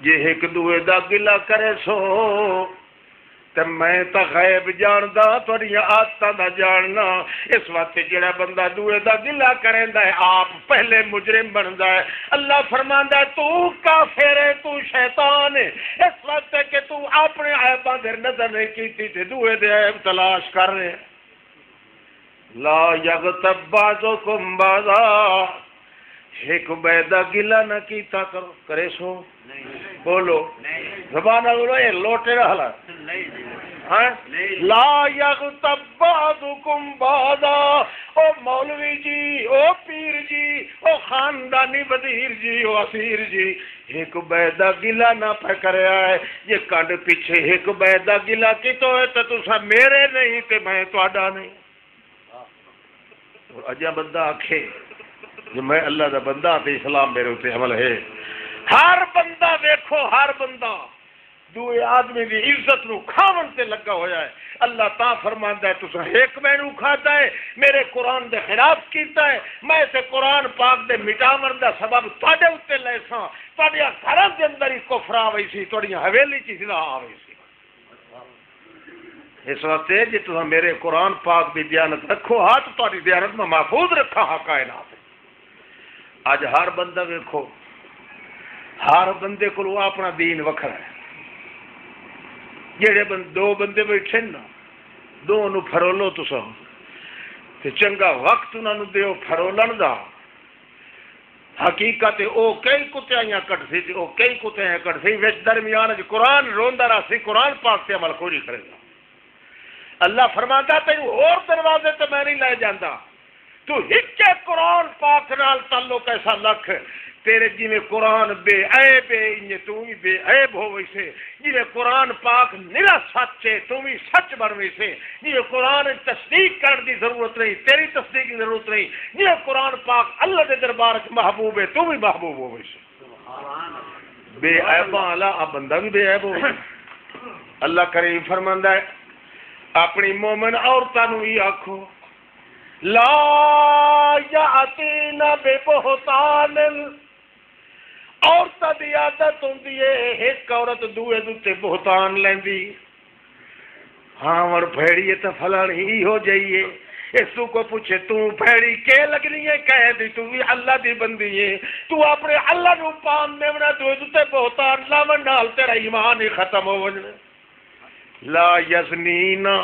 جے ایک دوے دا گلا کرے سو تے میں تا غیب جاندا تہاڈیاں عادتاں دا جاننا، اس واسطے جڑا بندہ دوے دا گلا کریندا ہے آپ پہلے مجرم بندا ہے، اللہ فرماندا ہے تو کافر ہے، تو شیطان ہے، اس واسطے کہ تو اپنے عیباں دے نظر نہیں کیتی تے دوے دے عیب تلاش کر رہے، لا یغتب بعضکم بعضا، ایک بے دا گلا نہ کیتا کرو، کرے سو بولو زبان بولو، یہ لوٹے رہا لا یغتب بعضکم بعضا، او مولوی جی، او پیر جی، او خاندانی وزیر جی، او اسیر جی، ایک بے دا گلا نہ پہ کریا ہے، یہ کڈ پیچھے ایک بے دا گلا کیتو ہے تو تسا میرے نہیں تے میں تہاڈا نہیں، اجا بندہ آکھے جو میں اللہ دا بندہ تے اسلام میرے اوتے عمل ہے، ہر بندہ ویکھو ہر بندہ دوے آدمی دی عزت نو کھاون تے لگا ہویا ہے، اللہ تا فرماندا ہے تساں ایک مینوں کھاتا ہے، میرے قرآن دے خلاف کیتا ہے، میں تے قرآن پاک دے مٹاون دا سبب تواڈے اوتے لے ساں، تواڈیاں گھراں دے اندر ہی کفر آ وئی سی، تواڈیاں حویلی چ زنا آ وئی سی، اس واسطے جے تساں میرے قرآن پاک دی دیانت رکھو ہاں تو تواڈی دیانت میں محفوظ رکھا ہاں کائنات، اج ہر بندہ ویکھو ہر بندے کو اپنا دین وکھرا ہے، جڑے دو بندے بیٹھے نا دو نو فرولو تساں تے چنگا وقت انہاں نو دیو فرولن دا، حقیقت او کئی کتیاں کٹ سی او کئی کتیاں کٹ سی وچ درمیان وچ قرآن روندا رہا سی، قرآن پاک تے عمل کوئی نہیں کرے گا، اللہ فرماتا تینوں اور دروازے تے میں نہیں لے جاندا، تو ہکے قرآن پاک نال تعلق ایسا لکھ تیرے جی میں قرآن بے عیب ہے انہیں تو بھی بے عیب ہو ویسے، جی میں قرآن پاک نرا سچ ہے تو بھی سچ بن ویسے، جی میں قرآن تصدیق کرنے کی ضرورت نہیں تیری تصدیق کی ضرورت نہیں، جی میں قرآن پاک اللہ کے دربار محبوب ہے تو بھی محبوب ہو ویسے، بے عیباں اللہ اب بندہ بھی بے عیب ہو، اللہ کریم فرماندا ہے اپنی مومن عورتاں نوں ہی آکھو لا یاتینا ببہتان، عورتاں دی عادت ہوندی ہے ایک عورت دوے دے بہتان لیندی، ہاں اور بھیڑی ہے تو فلانی ہو جائیے، اس کو پوچھے تو بھیڑی کے لگنی ہے، کہہ دی تو بھی اللہ دی بندی ہے، تو اپنے اللہ نو پان میں بنا دوے تے بہتان لاون نال تیرا ایمان ہی ختم ہو وجنا۔ لا یزنینا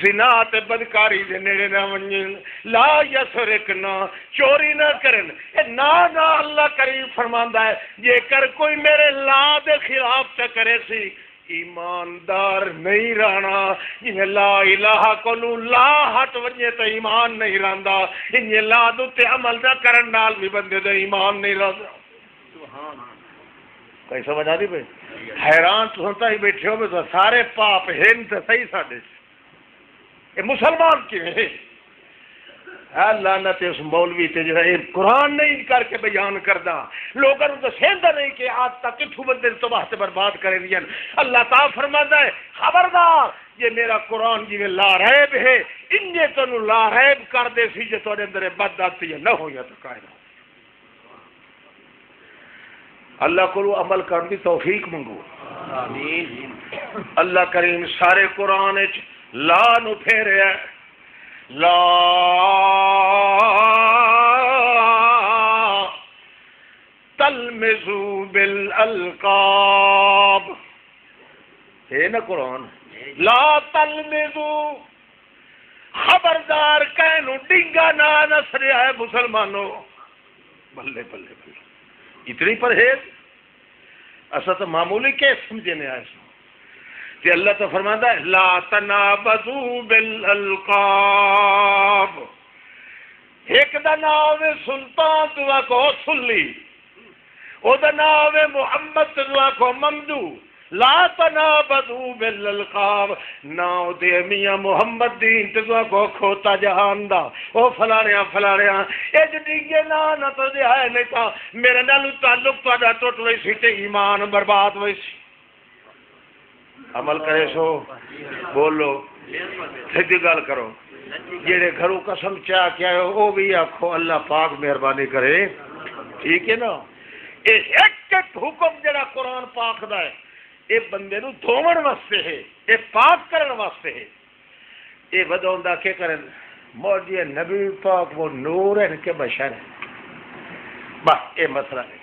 زنا تے بدکاری دے نیڑے نہ ونجن، لا یسرقنا چوری نہ کرن، اے نا اللہ کریم فرماندا ہے جے کر کوئی میرے لا دے خلاف تے کرے سی ایماندار نہیں رہنا، جنہیں لا الہ کولو لا ہٹ ونجے تے ایمان نہیں رہندا، انہیں لا دو تے عمل نہ کرن نال بھی بندے دے ایمان نہیں رہندا۔ کوئی سمجھ آ دی پئی؟ حیران تو ہنتا ہی بیٹھے ہو تو سارے پاپ ہن تے صحیح ساڈے اے مسلمان کیویں ہے؟ لعنت اس مولوی تے جڑا اے قرآن نہیں کر کے بیان کردا، لوگاں نوں دسیندا نہیں کہ آج تک کتھوں بندے تباہ تے برباد کرے دیاں۔ اللہ تعالی فرماندا ہے خبردار یہ میرا قرآن جی لا ریب ہے، انجے تانوں لا ریب کر دے سی جے تواڈے اندر بدعتی نہ ہویا تو قائم۔ اللہ کو عمل کرنے کی توفیق منگو آمین۔ اللہ کریم سارے قرآن وچ لا نو پھیریا ہے، لا تلمزوا بالالقاب، ہے نا قرآن؟ لا تلمزوا، خبردار کہنو ڈنگا نہ نسریا ہے مسلمانوں۔ بلے بلے بلے، اتنی پرہیز اصل تو معمولی کیس سمجھنے آئے سو کہ اللہ تو فرماتا ہے لا تنابزوا بالالقاب، ایک دا نام سلطان دعا کو سلی، او دا نام محمد دعا کو ممدو، لا تنابزوا بالالقاب، ناؤ دے میاں محمد دین تدعا کو کھوتا جہان دا، او فلانیاں فلانیاں اے جڑیگے نہ تو دے آئے نہیں تا میرے نالو تعلق تا ٹوٹ وئی سی تے ایمان برباد وئی سی۔ عمل کرے سو بولو سیدھی گل کرو، جڑے گھروں قسم چاہ کے آئے او بھی آکھو اللہ پاک مہربانی کرے، ٹھیک ہے نا؟ اے ایک ایک حکم جڑا قرآن پاک دا ہے اے بندے نو دھوون واسطے ہے، اے پاک کرن واسطے ہے۔ اے بدوندا کے کرن مولوی نبی پاک وہ نور ہے کہ بشر ہے، بس اے مسئلہ ہے۔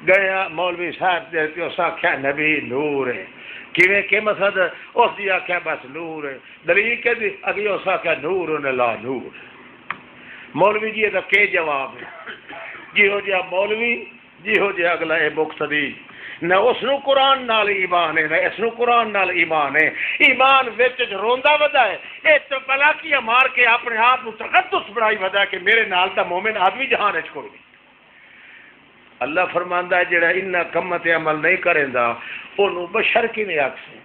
گیا مولوی صاحب دے تے اس آکھیا نبی نور ہے، کیویں کہ مسئلہ اس دی آکھیا بس نور ہے، دلیل کہ دی اگے اس آکھیا نور نے لا نور۔ مولوی جی دا کے جواب ہے؟ جی ہو جیا مولوی جی ہو جیا اگلا اے مقتدی، نہ اس نو قرآن نال ایمان ہے نہ اس نو قرآن نال ایمان ہے، ایمان وچ روندا ودا ہے، اے تو پلاکیاں مار کے اپنے آپ نو تقدس بنائی ودا ہے کہ میرے نال دا مومن آدمی جہان وچ کوئی نہیں۔ اللہ فرماندا ہے جڑا انہاں کماں تے عمل نہیں کریندا اونوں بشر کیویں آکھے؟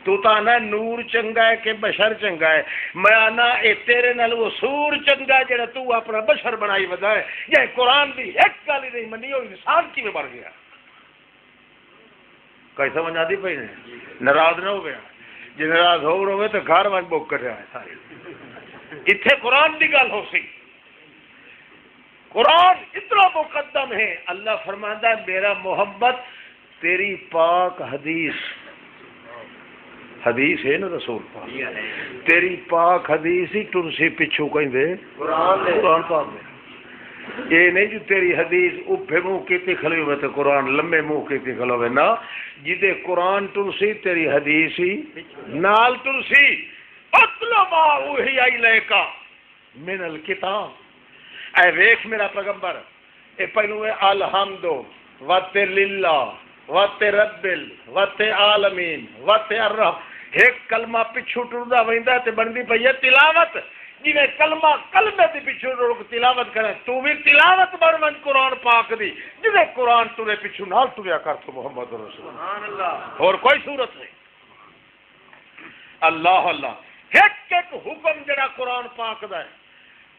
تو تا نہ نور چنگا ہے کہ بشر چنگا ہے؟ میں آنا اے تیرے نال وہ سور چنگا ہے جڑا تو اپنا بشر بنائی ودا ہے، یہ قرآن دی ایک گل نہیں منی، وہ انسان کیویں بن گیا؟ کوئی سمجھ آتی پئی نہیں؟ ناراض نہ ہو گیا، جی ناراض ہو رہے تو گھر وج بک کر رہا ہے سارے۔ اتنے قرآن کی گل ہو سی، قرآن اتنا مقدم ہے۔ اللہ فرماتا ہے میرا محمد تیری پاک حدیث، حدیث ہے نا رسول پاک، تیری پاک حدیث ہی ترسی پچھو کہیں دے قرآن پاک میں۔ یہ نہیں جو تیری حدیث اوپھے منہ کیتی کھلے ہوئے تو قرآن لمبے منہ کیتی کھلے ہوئے، نا جدے قرآن ترسی تیری حدیث ہی نال ترسی۔ اتلو ما اوحی الیک من الکتاب، اے ویکھ میرا پیغمبر، اے پہلو ہے الحمد وت للہ وت رب وت عالمین وت الرحم، ایک کلمہ پچھو ٹردا ویندا تے بندی پئی ہے تلاوت، جویں کلمہ کلمے دی پچھو رک تلاوت کرے تو بھی تلاوت بن من قرآن پاک دی، جویں قرآن ترے پچھو نال ٹریا کر تو محمد رسول سبحان اللہ، اور کوئی صورت نہیں۔ اللہ اللہ ایک ایک حکم جڑا قرآن پاک دا ہے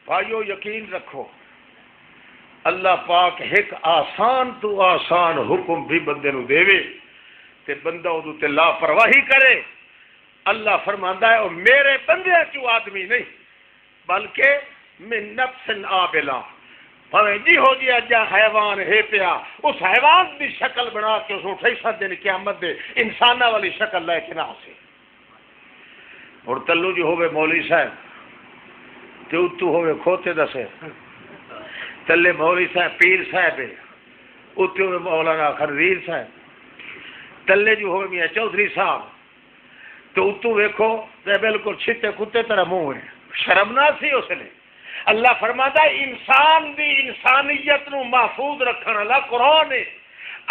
بھائیو یقین رکھو، اللہ پاک ایک آسان تو آسان حکم بھی بندے نو دے تے بندہ اودوں تے لاپرواہی کرے، اللہ فرماندا ہے او میرے بندے چوں آدمی نہیں بلکہ من نفس آبلا، ہمیں جی ہو جی اجا حیوان ہے پیا اس حیوان دی شکل بنا کے اس اٹھائی سا دن قیامت دے انسانہ والی شکل لے کے نہ سے اور تلو جو ہوئے مولوی صاحب تے اتو ہوئے کھوتے دسے تلے مولوی صاحب پیر صاحب ہے اتو ہوئے مولانا خنزیر صاحب تلے جو ہوئے میاں چودھری صاحب تو اتو ویکھو تے بالکل چھتے کتے طرح منہ ہے شرم نہ سی اس نے اللہ فرماتا ہے انسان دی انسانیت نو محفوظ رکھنے والا قرآن ہے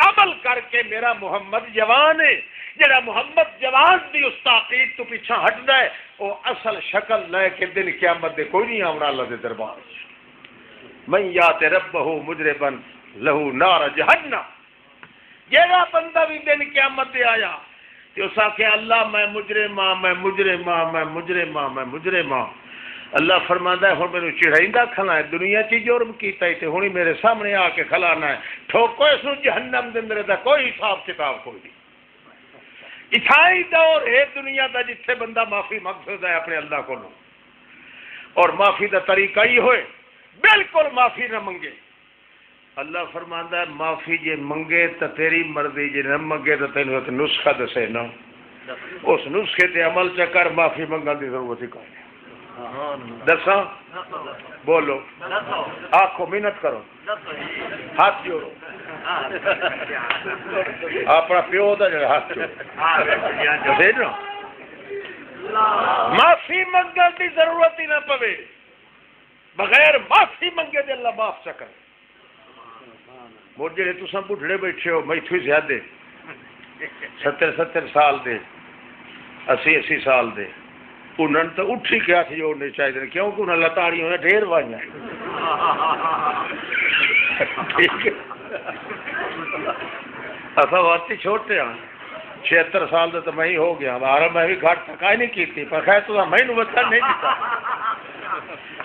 عمل کر کے میرا محمد جوان ہے جڑا محمد جوان دی اس تاقید تو پیچھا ہٹدا ہے وہ اصل شکل لے کے دن قیامت دے کوئی نہیں آونا اللہ دے دربار من یات ربہ مجربا لہو نار جہنم جڑا بندہ بھی دن قیامت دے آیا تے اس آکھے اللہ میں مجرم اللہ فرماندا ہے ہن مینوں چڑھائندا کھلا ہے دنیا چ جرم کیتا ہے تے ہن میرے سامنے آ کے کھلانا ہے ٹھوکو اس نوں جہنم دے اندر دا کوئی حساب کتاب کوئی نہیں اتھائی دور ہے دنیا دا جتھے بندہ معافی مانگ سکدا ہے اپنے اللہ کو اور معافی دا طریقہ ہی ہوئے بالکل معافی نہ منگے اللہ فرماندا ہے معافی جے منگے تو تیری مرضی جے نہ منگے تو تینوں ایک نسخہ دسے نا اس نسخے تے عمل چکر معافی منگن دی ضرورت ہی کوئی دساں بولو آنکھوں محنت کرو ہاتھ جوڑو اپنا پیو دا جڑا ہاتھ جوڑو معافی منگن دی ضرورت ہی نہ پوے بغیر معافی منگے دے اللہ معاف چکر مجھ جڑے تساں بڈھڑے بیٹھے ہو میتھو زیادہ 70 سال دے 80 سال دے انہوں نے تو اٹھی کے ہاتھ جوڑنے چاہیے کیونکہ انہیں لتاڑیوں نے ڈھیر وائیاں اصل واقعی چھوٹے ہیں 76 سال دے تو میں ہی ہو گیا ہمارا میں بھی گھاٹ تھکائی نہیں کی تھی پر خیر تو میں نے بچہ نہیں دیتا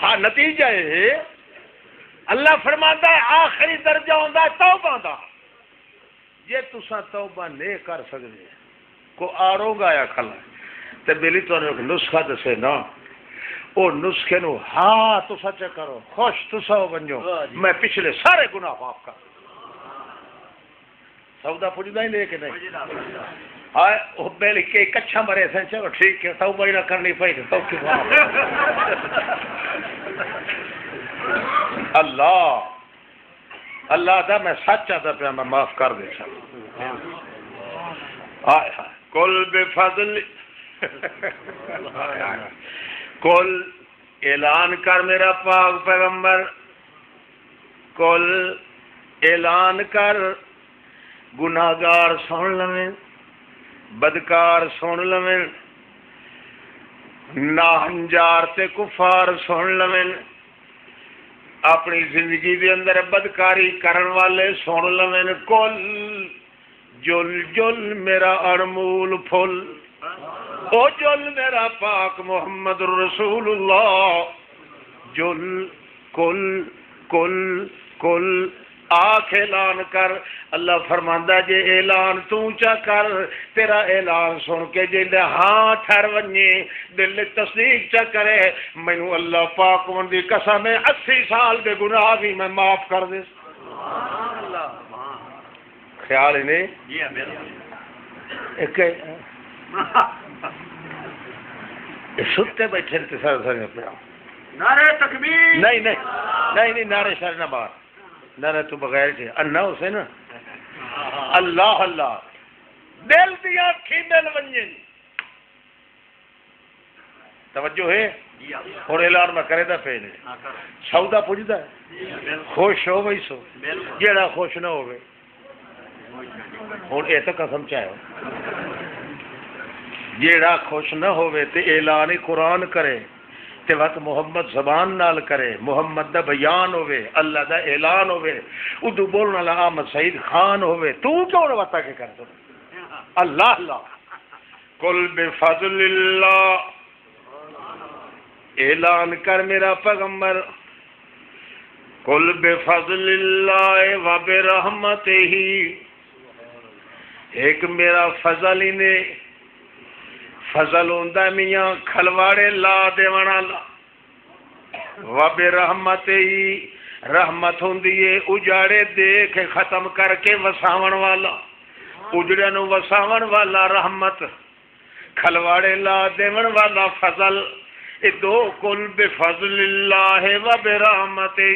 ہاں نتیجہ ہے اللہ فرماتا ہے آخری درجہ ہوتا ہے توبہ دا یہ تساں توبہ نہیں کر سکتے کو آروگ آیا کھلا تے بلی تو نے نسخہ دسے نا او نسخے نو ہاں تو سچ کرو خوش تسا بنجو میں پچھلے سارے گناہ معاف کر سودا پوچھدا ہی لے کے نہیں ہائے او بیل کے کچھا مرے سن چلو ٹھیک ہے توبہ نہ کرنی پئی تو کی اللہ دا میں سچ آتا پیا میں معاف کر دے سا ہائے ہائے کل بفضل کل اعلان کر میرا پاک پیغمبر کل اعلان کر گناہگار سن لویں بدکار سن لویں ناہنجار تے کفار سن لویں اپنی زندگی دے اندر بدکاری کرن والے سن لویں کل جل جل میرا انمول پھل او جل میرا پاک محمد رسول اللہ جل کل کل کل آنکھ اعلان کر اللہ فرماندا جے اعلان تو چا کر تیرا اعلان سن کے جے ہاں ٹھر ونجے دل تصدیق چا کرے مینوں اللہ پاک دی قسم ہے 80 سال دے گناہ بھی میں معاف کر دے خیال ہی نہیں ایک ستے بیٹھے تے سر سر پیا نعرہ تکبیر نہیں نعرے شر نہ بار نعرہ تو بغیر کے انا اسے نا اللہ اللہ دل دیا کھی دل ونجن توجہ ہے اور اعلان میں کرے دا پہلے سودا پوچھتا ہے خوش ہو بھائی سو جیڑا خوش نہ ہوئے ہوں یہ تو قسم چاہے جیڑا خوش نہ ہوئے تے اعلان قرآن کرے تے وقت محمد زبان نال کرے محمد دا بیان ہوئے اللہ دا اعلان ہوئے ادو بولنے والا احمد سعید خان ہوئے تو کیوں نہ وتا کے کر دو اللہ اللہ قل بفضل اللہ اعلان کر میرا پیغمبر قل بفضل اللہ و برحمتہ ایک میرا فضل ہی نے فضل ہوندا میاں کھلواڑے لا دیوان والا و برحمتہ رحمت ہوندی ہے اجاڑے دے کے ختم کر کے وساون والا، اجڑے نو وساون والا رحمت، کھلواڑے لا دیون والا فضل، اے دو کل بفضل اللہ و برحمتہ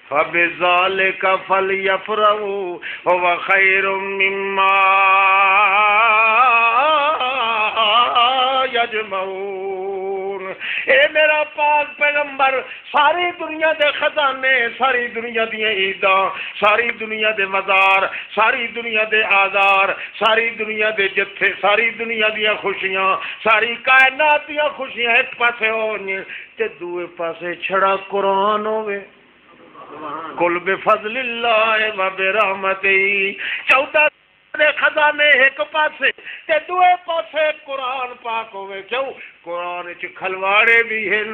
فبذالک فلیفرحوا هو خیر مما یجمعون۔ اے میرا پاک پیغمبر ساری دنیا دے خزانے، ساری دنیا دیاں عیداں، ساری دنیا دے مزار، ساری دنیا دے آزار، ساری دنیا دے جتھے، ساری دنیا دیاں خوشیاں، ساری کائنات دیاں خوشیاں ایک پاسے ہونی تے دوے پاسے چھڑا قرآن ہوئے، کل بفضل اللہ و برحمتہ، 14 خزانے ایک پاسے تے دوے پاسے قرآن پاک ہوئے، کیوں؟ قرآن وچ کھلواڑے بھی ہیں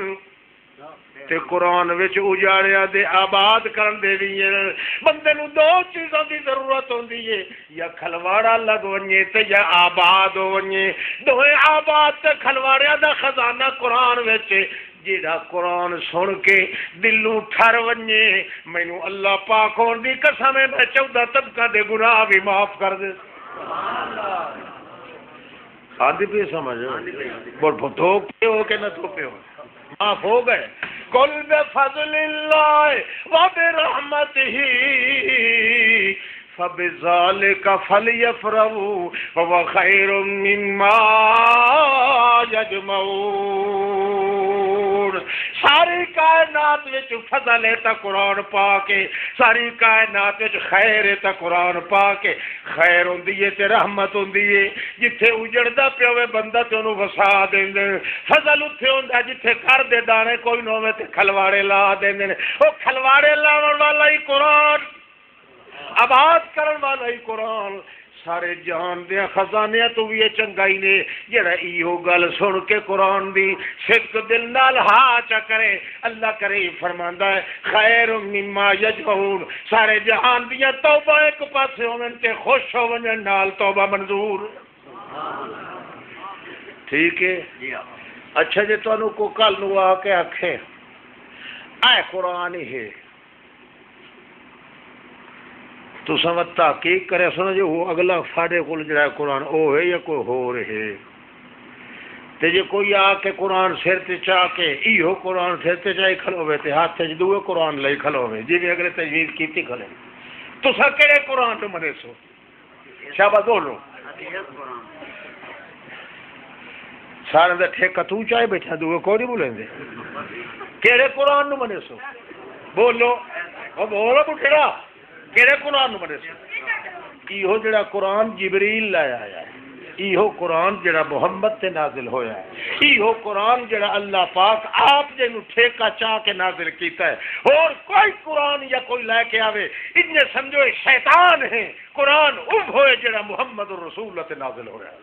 تے قرآن وچ اجاڑیاں دے آباد کرن دے بھی ہیں۔ بندے نو دو چیزاں دی ضرورت ہوندی ہے، یا کھلواڑا لگ ونجے تے یا آباد ہو ونجے، دوئے آباد تے کھلواڑیاں دا خزانہ قرآن وچ، جیڑا قرآن سن کے دلوں ٹھر ونجے، مینوں اللہ پاک ہون دی قسم ہے میں 14 طبقہ دے گناہ بھی معاف کر دے۔ آدھی پہ سمجھ بول دھوپ پہ ہو کہ نہ دھوپے ہو، معاف ہو گئے۔ قل بفضل اللہ و برحمتہ فبذالک فلیفرحوا هو خیر مما یجمعون۔ ساری کائنات وچ فضل ہے تا قرآن پاک ہے، ساری کائنات وچ خیر ہے تا قرآن پاک ہے۔ خیر ہوندی ہے تے رحمت ہوندی ہے، جتھے اجڑدا پیا ہوئے بندہ تے انہوں وسا دیندے، فضل اتھے ہوندا جتھے گھر دے دانے کوئی نہ ہوے تے کھلواڑے لا دیندے، او کھلواڑے لاون والا ہی قرآن، آباد کرن والا ہی قرآن، سارے جہان دے خزانے تو بھی یہ چنگائی نے جڑا ایہو گل سن کے قرآن دی صدق دل نال ہاں چا کرے، اللہ کرے فرماندا ہے خیر مما یجمعون، سارے جہان دیاں توبہ ایک پاسے ہون تے خوش ہون نال توبہ منظور۔ ٹھیک ہے، اچھا جی تانوں کو کل نو آ کے آکھے اے قرآن ہی ہے تو سمجھ تحقیق کرے سنو جی وہ اگلا ساڈے کول جڑا قرآن او ہے یا کوئی ہو رہے تے جے کوئی آ کے قرآن سر تے چاہ کے ایہو قرآن سر تے چاہی کھلوے تے ہاتھ تے دوے قرآن لئی کھلوے جی بھی اگلے تجویز کیتی کھلے تو سا کہڑے قرآن تو منے سو شابہ بولو سارے دا ٹھیکہ تو چاہے بیٹھا دوے کو نہیں بولیں دے کہڑے قرآن نو منے سو بولو بولو بٹھڑا کہڑے قرآن نو منے سو ایہو جڑا قرآن جبریل لایا ہے، ایہو قرآن جڑا محمد تے نازل ہویا ہے، ایہو قرآن جڑا اللہ پاک آپ جنو ٹھیکہ چاہ کے نازل کیتا ہے، اور کوئی قرآن یا کوئی لے کے آوے انہیں سمجھو شیطان ہیں، قرآن اب ہوئے جڑا محمد الرسول تے نازل ہویا ہے۔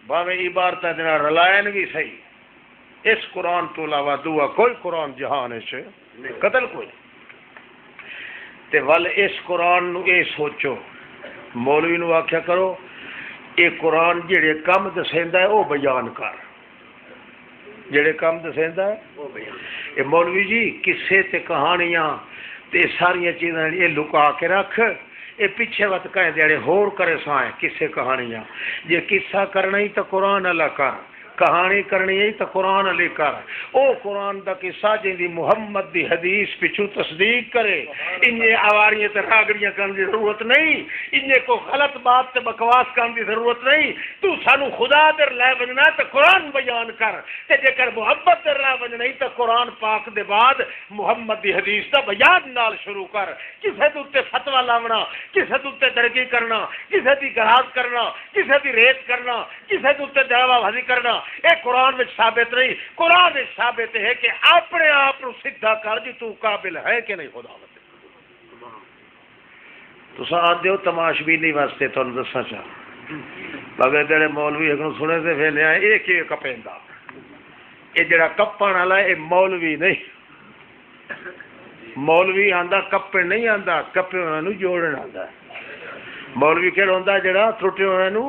باویں عبارتہ دینا رلائن بھی صحیح، اس قرآن تو علاوہ دعا کوئی قرآن جہان ہے قتل کوئی تے ول اس قرآن نو اے سوچو مولوی نو آکھیا کرو اے قرآن جڑے کم دسیندا ہے او بیان کر، جڑے کم دسیندا ہے او بیان۔ اے مولوی جی قصے تے کہانیاں تے ساری چیزاں اے لکا کے رکھ، اے پیچھے وقت کہیں دیڑے ہور کرے سائیں قصے کہانیاں، جے قصہ کرنا ہی تو قرآن اللہ کر، کہانی کرنی ہے تو قرآن علی کر، او قرآن دا قصہ جن دی محمد دی حدیث پچھو تصدیق کرے، انہیں آواریاں تے راگڑیاں کرنے دی ضرورت نہیں، انہیں کو غلط بات تے بکواس کرنے دی ضرورت نہیں، تو سانو خدا در لے بننا تو قرآن بیان کر، تے جے کر محبت در لے بننا تو قرآن پاک دے بعد محمد دی حدیث دا بیان نال شروع کر، کسے دوتے فتوہ لاونا، کسے دوتے درگی کرنا، کسے دی گراز کرنا، کسے دی ریت کرنا، کسے دوتے دعویٰ بازی کرنا، اے قرآن میں ثابت نہیں، قرآن میں ثابت ہے کہ اپنے آپ کو سدھا کر جی تو قابل ہے کہ نہیں خدا مت تو ساتھ دیو تماشبینی واسطے تو دسنا چاہ بغیر جڑے مولوی ایک سنے سے پھر لیا ایک ہی کپیندا یہ جڑا کپن والا ہے مولوی نہیں، مولوی آندا کپے نہیں آندا، کپے انہاں جوڑن آندا ہے۔ مولوی کہڑا ہوندا جڑا ترٹے ہوئے نو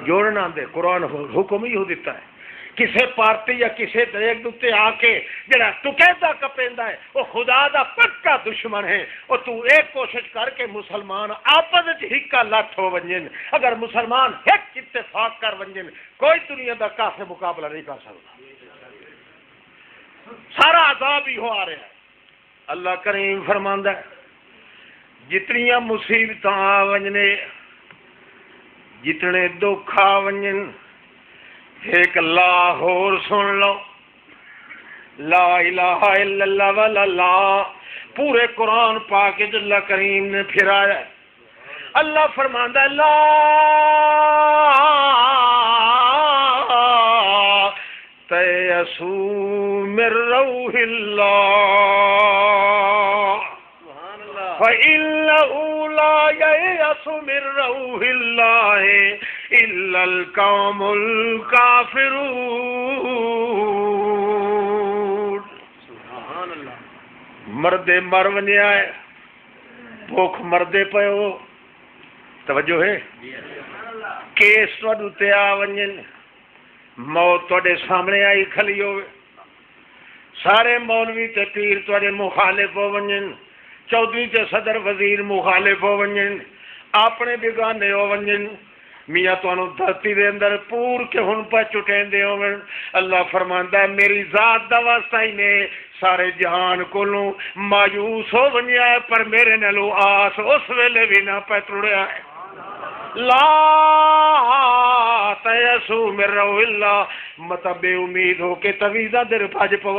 جوڑن آندے، قرآن حکم ہی ہو دیتا ہے کسے پارٹی یا کسے دیکھ دوتے آ کے جڑا ٹکیدا کپیندا ہے وہ خدا دا پکا دشمن ہے. اور تو ایک کوشش کر کے مسلمان آپس وچ ہکا لٹ ہو ونجن. اگر مسلمان ایک اتفاق کر ونجن کوئی دنیا دا کافر مقابلہ نہیں کر سکتا. سارا عذاب ہی ہو آ رہا ہے. اللہ کریم فرماندا ہے جتنیاں مصیبتاں آ ونجنے جتنے دکھ آ ونجن ایک لاہور سن لو لا الہ الا اللہ والا لا پورے قرآن پاک اللہ کریم نے پھرایا. اللہ فرماندا ہے لا تیأسوا من روح اللہ فإنه لا ييأس من روح اللہ الا القوم الکافرون. سبحان اللہ. مردے مر ونیا ہے بھوک مردے پے ہو توجہ ہے کیس تواڈے تے آ ونجن موت تواڈے سامنے آئی کھلی ہوئے سارے مولوی تے پیر تواڈے مخالف ہو ونجن چودھری تے صدر وزیر مخالف ہو ونجن اپنے بگانے ہو ونجن میاں تانوں دھرتی دے اندر پور کے ہن پہ چٹیندے ہون. اللہ فرماندا ہے میری ذات دا واسطہ ہی نے سارے جہان کولوں مایوس ہو ونجیا ہے پر میرے نالوں آس اس ویلے بھی نہ پہ تڑیا ہے. لا تیأسوا من روح اللہ مت بے امید ہو کے تویزہ در بھج پو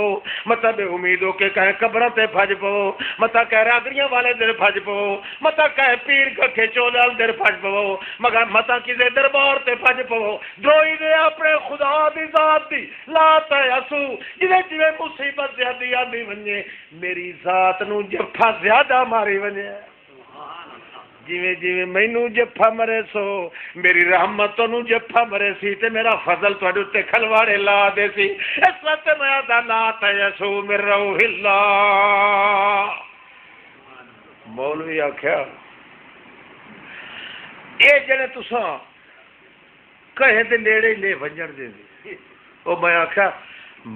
مت بے امید ہو کے کہیں قبروں تے بھج پو مت کہہ راگریاں والے در بھج پو مت کہہ پیر کھے چولال در بھج پو مگر مت کسے دربار تے بھج پو دروئی دے اپنے خدا دی ذات دی. لا تیأسوا جویں جویں مصیبت زیادی آندی ونجے میری ذات نو جفا زیادہ ماری ونجے جویں جویں مینوں جفا مرے سو میری رحمت نو جفا مرے سی تے میرا فضل تواڈے تے کھلواڑے لا دے سی. اس وقت میں آدا لا تیأسوا من روح اللہ. مولوی آکھیا اے جڑے تساں کہے دے نیڑے لے ونجن دے او میں آکھیا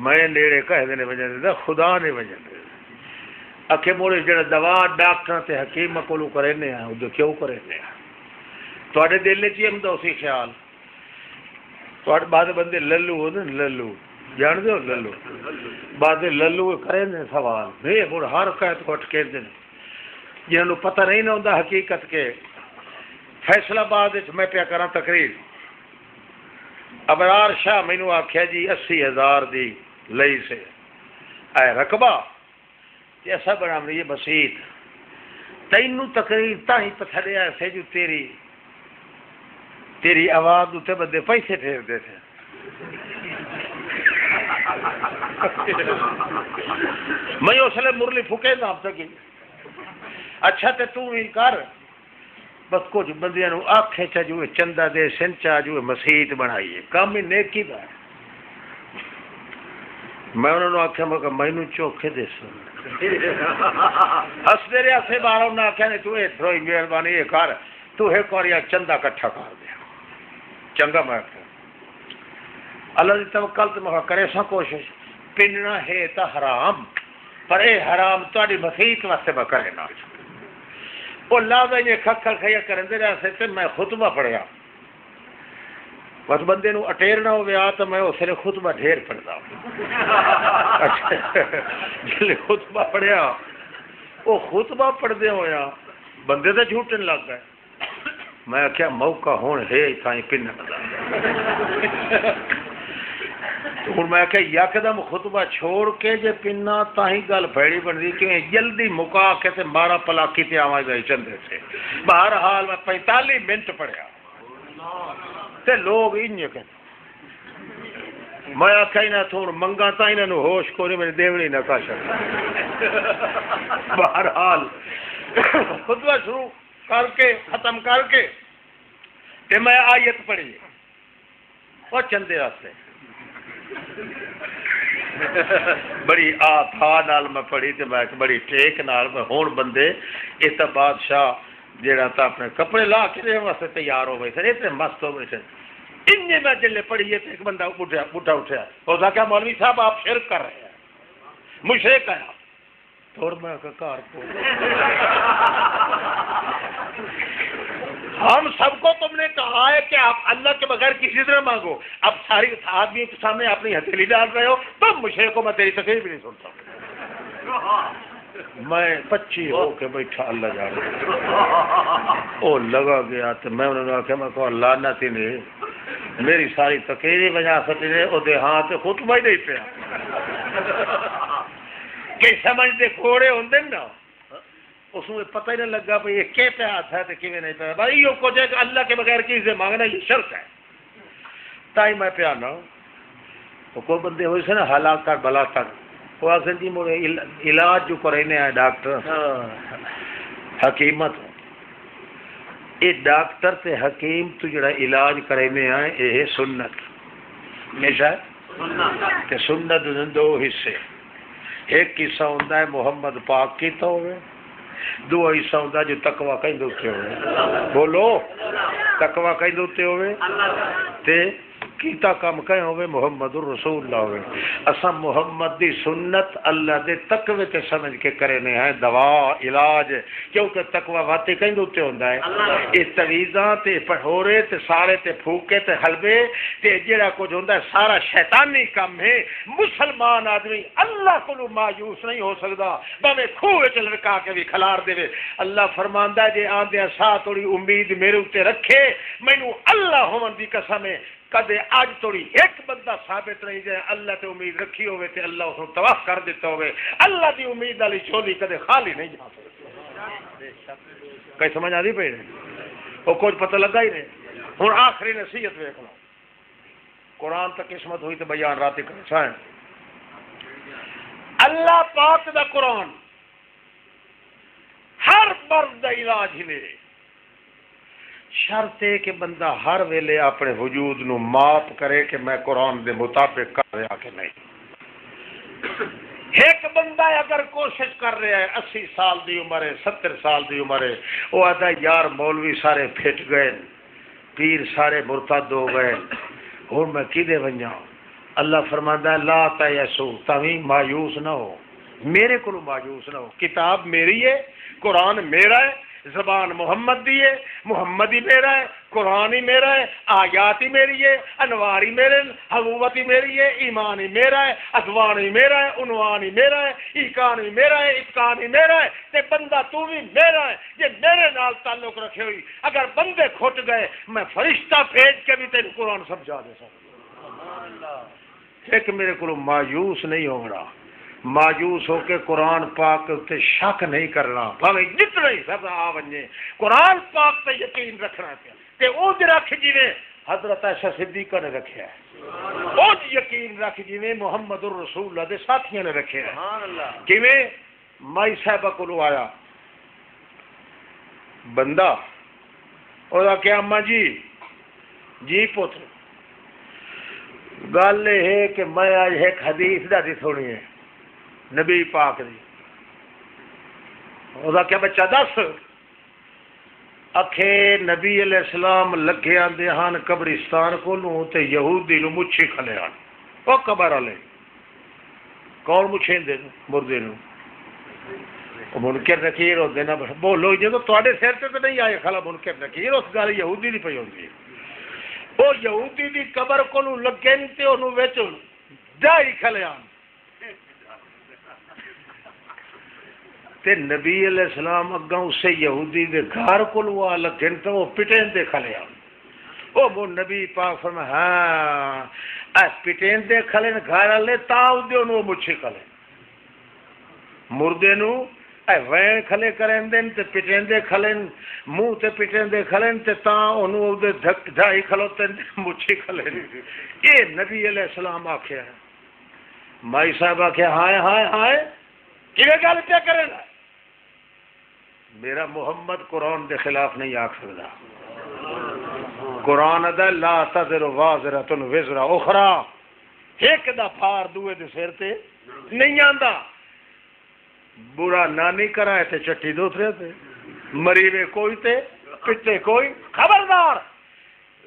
میں نیڑے کہے دے ونجن دے خدا نے ونجن دے اکھے مولوی جڑا دوا ڈاکٹر تے حکیم کولو کرینے ہیں او کیوں کرینے ہیں تواڈے دل وچ ہم دو سی خیال تواڈے بعد بندے للو ہو نا للو جان دے للو بعد للو کرینے سوال نہیں ہن ہر قید کو اٹھ کے دے جنہاں نوں پتہ نہیں نہ ہوندا حقیقت کے. فیصلہ آباد وچ میں پیا کراں تقریر ابرار شاہ مینوں آکھیا جی 80,000 دی لئی سے اے رقبہ ایسا بنا یہ بسیط تینوں تقریر تاہی پتھریا سے جو تیری آواز اتنے بندے پیسے پھیر دے تھے. میں اس لیے مرلی پھکے نہ آپ سکی. اچھا تے تو ہی کر بس کچھ بندیاں نو آکھے چا جو چندہ دے سنچا جو مسیت بنائیے کام ہی نیکی دا. میں انہوں نے آکھیا میں کہ مینوں چوکھے دے سن ہس دے رہا سے بار انہوں نے آکھیا نہیں تو اے تھوڑی مہربانی یہ کر تو ہے کوریا چندہ کٹھا کر دیا چنگا. میں آکھیا اللہ دی توکل تے میں کرے سا کوشش پننا ہے تا حرام پر اے حرام تہاڈی مسیت واسطے میں کرے نہ وہ لا دے کھکھل کھیا کرندے رہا سے تے میں خطبہ پڑھیا بس بندے نو اٹیرنا ہوئے آ تو میں اسے خطبہ ڈھیر پڑھتا ہوں. جلے خطبہ پڑھیا وہ خطبہ پڑھتے ہویا بندے تو جھوٹن لگ گئے. میں کیا موقع ہون ہے تھائیں پن ہوں میں کہ یکدم خطبہ چھوڑ کے جے پنا تاہی گل بھیڑی بن دی کہ جلدی مکا کے تے مارا پلاکی تے آواز گئی چندے سے. بہرحال میں 45 منٹ پڑھیا تے لوگ انج کہتے میں آخیا نہ تھوڑ منگا تا انہوں ہوش کو نہیں میری دیونی نہ کاشا. بہرحال خطبہ شروع کر کے ختم کر کے تے میں آیت پڑھی وہ چندے واسطے بڑی آتھا نال میں پڑھی تے میں بڑی ٹیک نال میں ہون بندے اس تا بادشاہ جیڑا تا اپنے کپڑے لا کے دے واسطے تیار ہو گئے تھے اتنے مست ہو گئے تھے انہیں میں جلے پڑھیے تو ایک بندہ بڈھا اٹھا، اس نے کہا مولوی صاحب آپ شرک کر رہے ہیں، مشرک ہے تھوڑ میں کار کو ہم سب کو تم نے کہا ہے کہ آپ اللہ کے بغیر کسی طرح مانگو، اب ساری آدمیوں کے سامنے اپنی ہتھیلی ڈال رہے ہو، تم مشرک کو میں تیری تقریر بھی نہیں سنتا ہوں۔ میں 25 ہو کے بیٹھا اللہ جانے وہ لگا گیا تو میں انہوں نے آخیا میں کہا لعنتی نے میری ساری تقریر بجا سکتی نے وہ ہاں تو خطبہ ہی نہیں پیا کہ سمجھتے کھوڑے ہوندے نا اس کو پتہ ہی نہیں لگا بھائی یہ کیا پہ ہاتھ ہے تو کیویں نہیں پیا بھائی یہ کچھ ہے کہ اللہ کے بغیر کسی سے مانگنا یہ شرک ہے تائی میں پیا نا تو کوئی بندے ہوئے سے نا حالات کر بلا تک وہ آخر جی مجھے علاج جو کرینے آئے ڈاکٹر حکیمت یہ ڈاکٹر تے حکیم تو جڑا علاج کرینے آئے یہ سنت ہمیشہ تے سنت دو حصے ایک قصہ ہوتا ہے محمد پاک کیتا ہوئے دو حصہ ہوتا ہے جو تقوی کہیں دوتے ہوئے بولو تقوی کہیں دوتے ہوئے تے کیتا کام کہیں ہوئے محمد الرسول اللہ ہوئے اسا محمد دی سنت اللہ دے تقوی تے سمجھ کے کرنے ہیں دوا علاج کیونکہ تقوی واتے کہیں دوتے ہوتا ہے اس تویزاں تے پڑھورے تے سارے تے پھوکے تے حلبے تے جڑا کچھ ہوتا ہے سارا شیطانی کام ہے مسلمان آدمی اللہ کو مایوس نہیں ہو سکتا بھاوے کھوے چل رکا کے بھی کھلار دے اللہ فرماندا ہے جے آندے سا تھوڑی امید میرے اوتے رکھے مینوں اللہ ہون دی قسم ہے کدے آج تھوڑی ایک بندہ ثابت نہیں جائے اللہ تے امید رکھی ہوئے تے اللہ اس کو تباہ کر دیتا ہوئے اللہ دی امید والی جھولی کدے خالی نہیں جا سکتی کہیں سمجھ آ رہی پہ وہ کچھ پتہ لگا ہی نہیں ہوں آخری نصیحت دیکھ لو قرآن تک قسمت ہوئی تو بیان رات کریں اللہ پاک دا قرآن ہر مرد دا علاج ہی لے شرط ہے کہ بندہ ہر ویلے اپنے وجود نو ماپ کرے کہ میں قرآن دے مطابق کر رہا کہ نہیں ایک بندہ اگر کوشش کر رہا ہے 80 سال دی عمر ہے 70 سال دی عمر ہے وہ آدھا یار مولوی سارے پھٹ گئے پیر سارے مرتد ہو گئے اور میں کدے بنجا اللہ فرماندا ہے لا تیسو تمہیں مایوس نہ ہو میرے کو مایوس نہ ہو کتاب میری ہے قرآن میرا ہے زبان محمد دی ہے محمد ہی میرا ہے قرآن ہی میرا ہے آیات ہی میری ہے انوار ہی میرے حبوبت ہی میری ہے ایمان ہی میرا ہے ادوان ہی میرا ہے عنوان ہی میرا ہے ایکان ہی میرا ہے اتقان ہی میرا ہے تے بندہ تو بھی میرا ہے یہ میرے نال تعلق رکھے ہوئی اگر بندے کھٹ گئے میں فرشتہ بھیج کے بھی تیرے قرآن سمجھا دے سکتا ایک میرے کو مایوس نہیں ہونا مایوس ہو کے قرآن پاک تے شک نہیں کرنا بھاوے جتنا ہی سب آ ونجے قرآن پاک تے یقین رکھنا پیا تے اونج رکھ جویں حضرت عائشہ صدیقہ نے رکھیا ہے اونج یقین رکھ جویں محمد الرسول اللہ دے ساتھیاں نے رکھیا ہے سبحان اللہ کیویں مائی صاحبہ کولو آیا بندہ اور کہ اماں جی پتر گل ہے کہ میں آج ایک حدیث دا سنی ہے نبی پاک دی وہ کیا بچہ دس اکھے نبی علیہ السلام لگے آندے ہن قبرستان کولوں تے یہودی نو مچھی کھلے آن او قبر والے کون مچھیندے مردے نو او منکر نکیر ہوندے نا بولو جدوں تواڈے سر تے تے نہیں آئے کھلا منکر نکیر اس گل یہودی دی پئی ہوندی ہے او یہودی دی قبر کولوں لگے تے اونوں وچ جائی کھلے آن تے نبی علیہ السلام اگاں اسے یہودی دے گھر کولوں آ لگن تے وہ پٹین دے کھلے آن او وہ نبی پاک فرمایا ہاں اے پٹین دے کھلے گھر والے تا اودے نو مچھی کھلے مردے نو اے وین کھلے کریں دین تے پٹین دے کھلے منہ تے پٹین دے کھلے تے تا اونوں اودے ڈھائی کھلوتے مچھی کھلے اے نبی علیہ السلام آکھیا ہے مائی صاحب آکھیا ہائے ہائے ہائے کیویں گل پیا کرے نا میرا محمد قرآن دے خلاف نہیں آکھ سکدا قرآن دا لا تزر وازرۃ وزر اخرى ایک دا پار دوے دے سر تے نہیں آندا برا نانی کرائے تے چٹی دوسرے تے مریوے کوئی تے پٹے کوئی خبردار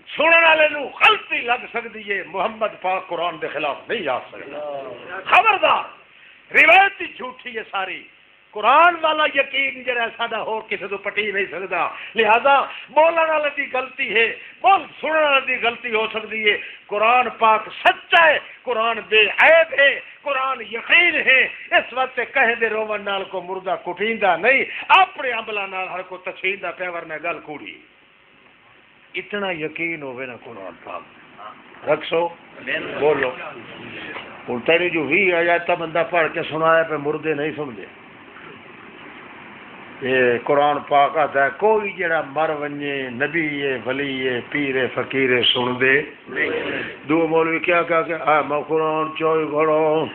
سننے والے نو غلطی لگ سکتی ہے، محمد پاک قرآن دے خلاف نہیں آ سکتا۔ خبردار، روایت ہی جھوٹھی ہے ساری، قرآن والا یقین جڑا ساڈا ہو کسی تو پٹی نہیں سکتا، لہذا بولنے والے دی غلطی ہے، بول سننے والے دی غلطی ہو سکتی ہے۔ قرآن پاک سچا ہے، قرآن بے عیب ہے، قرآن یقین ہے۔ اس وقت کہہ دے روون نال کو مردہ کٹیندا نہیں، اپنے عملاں نال ہر کو تچھیندا پیا، ورنہ گل کوڑی۔ اتنا یقین ہوئے نا قرآن پاک رکھ سو بولو۔ ہوں تیری جو بھی آیات بندہ پڑھ کے سنایا پہ مردے نہیں سمجھے۔ یہ قرآن پاک آتا ہے کوئی جڑا مر ونجے نبی ہے ولی ہے پیر ہے فقیر ہے سن دے دو مولوی کیا میں قرآن چوئی گھڑو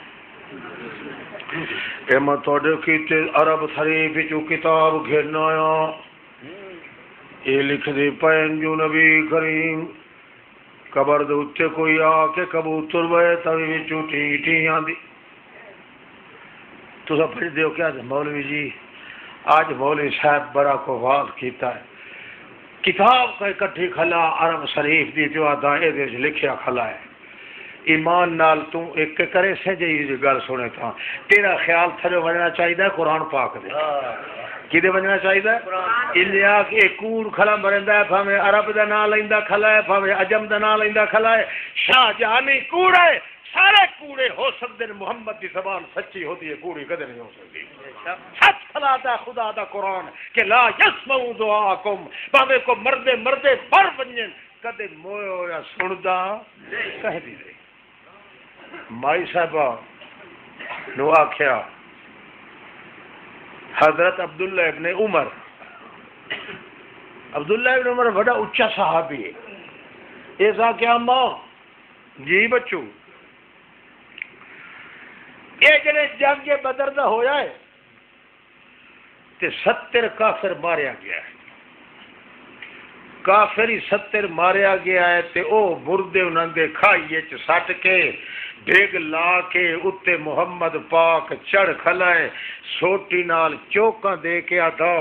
اے میں توڑے کیتے عرب شریف جو کتاب گھرنا آیا یہ لکھ دے پین جو نبی کریم قبر دے اتے کوئی آ کے کبوتر بے تبھی بھی چوٹی ٹی آن دی تو سب پھر دیو کیا مولوی جی آج مولوی صاحب بڑا کو واضح کیتا ہے کتاب کا اکٹھی کھلا عرب شریف دی جو آدھائے دے لکھیا کھلا ہے ایمان نال تو ایک کرے سے جی گل سنے تھا تیرا خیال تھرے بننا چاہیے قرآن پاک دے کدے بننا چاہیے انڈیا کے کوڑ کھلا مرندا ہے بھاویں عرب دا نام لیندا کھلا ہے بھاویں عجم دا نام لیندا کھلا ہے شاہ جہانی کوڑ ہے سارے کوڑے ہو سکتے ہیں محمد کی زبان سچی ہوتی ہے کوڑی کدے نہیں ہو سکتی سچ کھلاتا ہے خدا دا قرآن کہ لا یسمع دعاکم بھاویں کو مردے مردے پر ونجن کدے موئے یا سندا کہہ دی دے مائی صاحبہ نو آکھیا حضرت عبداللہ ابن عمر بڑا اچھا صحابی ہے ایسا کیا ماں جی بچوں یہ جڑے جنگ بدر دا ہویا ہے تے 70 کافر ماریا گیا ہے کافر ہی 70 ماریا گیا ہے تے او مردے انہاں دے کھائیے چ سٹ کے ڈیگ لا کے اتے محمد پاک چڑھ کھلائے سوٹی نال چوکاں دے کے آتا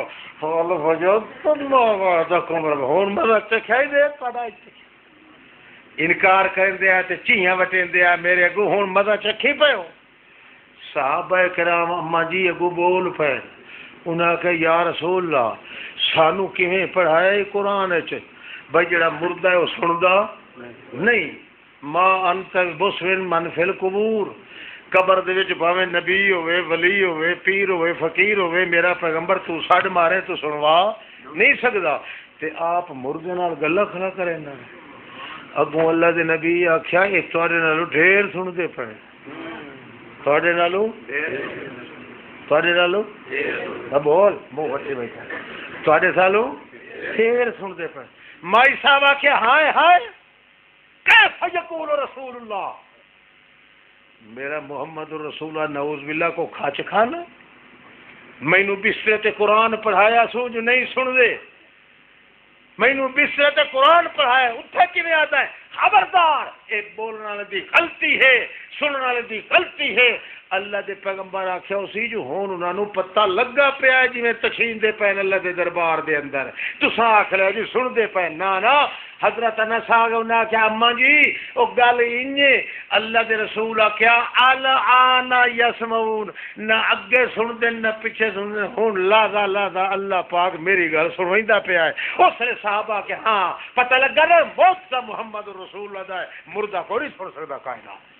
حال وجد اللہ وعدکم رب ہون مزہ چکھائی دے پڑا انکار کرن دیا تے چیہاں وٹین دیا میرے اگو ہون مزہ چکھی پہ ہو صحابہ کرام اما جی اگو بول پہ انہاں کہ یا رسول اللہ سانو کیویں پڑھائے قرآن چ بھائی جڑا مردہ ہے وہ سندا نہیں ما انت بسوین من فی القبور قبر دے وچ بھاویں نبی ہوئے ولی ہوئے پیر ہوئے فقیر ہوئے میرا پیغمبر تو سڈ مارے تو سنوا نہیں سکدا تے آپ مردے نال گلاں کھڑا کرے نا اگوں اللہ دے نبی آکھیا اے تواڈے نالوں ڈھیر سن دے پے تواڈے نالوں بول منہ وٹے بیٹھا تواڈے سالوں ڈھیر سن دے پے مائی صاحب آکھیا ہائے ہائے کیف یقول رسول اللہ میرا محمد الرسول اللہ نعوذ باللہ کو کھچ کھانا مینو بسترے تے قرآن پڑھایا سو جو نہیں سن دے مینو بسترے تے قرآن پڑھایا اتھے کیویں آتا ہے خبردار اے بولنے والے دی غلطی ہے سننے والے دی غلطی ہے اللہ دے پیغمبر آکھیا اسی جو ہون انہاں نوں پتہ لگا پیا ہے جویں تشین دے پے اللہ دے دربار دے اندر تساں آکھ لیا جی سن دے پے نا حضرت انس انہاں کیا اما جی او گل انجے اللہ دے رسول آکھیا الان یسمعون نہ اگے سن دے نہ پیچھے سن دے ہن لا اللہ پاک میری گل سنویندا پیا ہے اس نے صحابہ کہ ہاں پتہ لگا نا موت دا محمد رسول اللہ دا ہے مردہ کو نہیں سن سکدا کائنات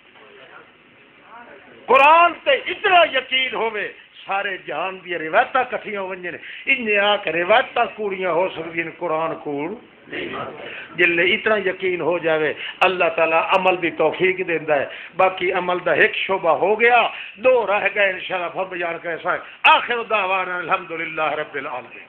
قرآن تے اتنا یقین ہوئے سارے جہان دی روایتاں کٹھیاں ونجن ان آ کے روایتاں کوڑیاں ہو سکدی قرآن کوڑ جلے اتنا یقین ہو جاوے اللہ تعالی عمل دی توفیق دیندا ہے باقی عمل دا ایک شعبہ ہو گیا دو رہ گئے انشاءاللہ پھر بیان کیسا ہے آخر دعوانا الحمدللہ رب العالمین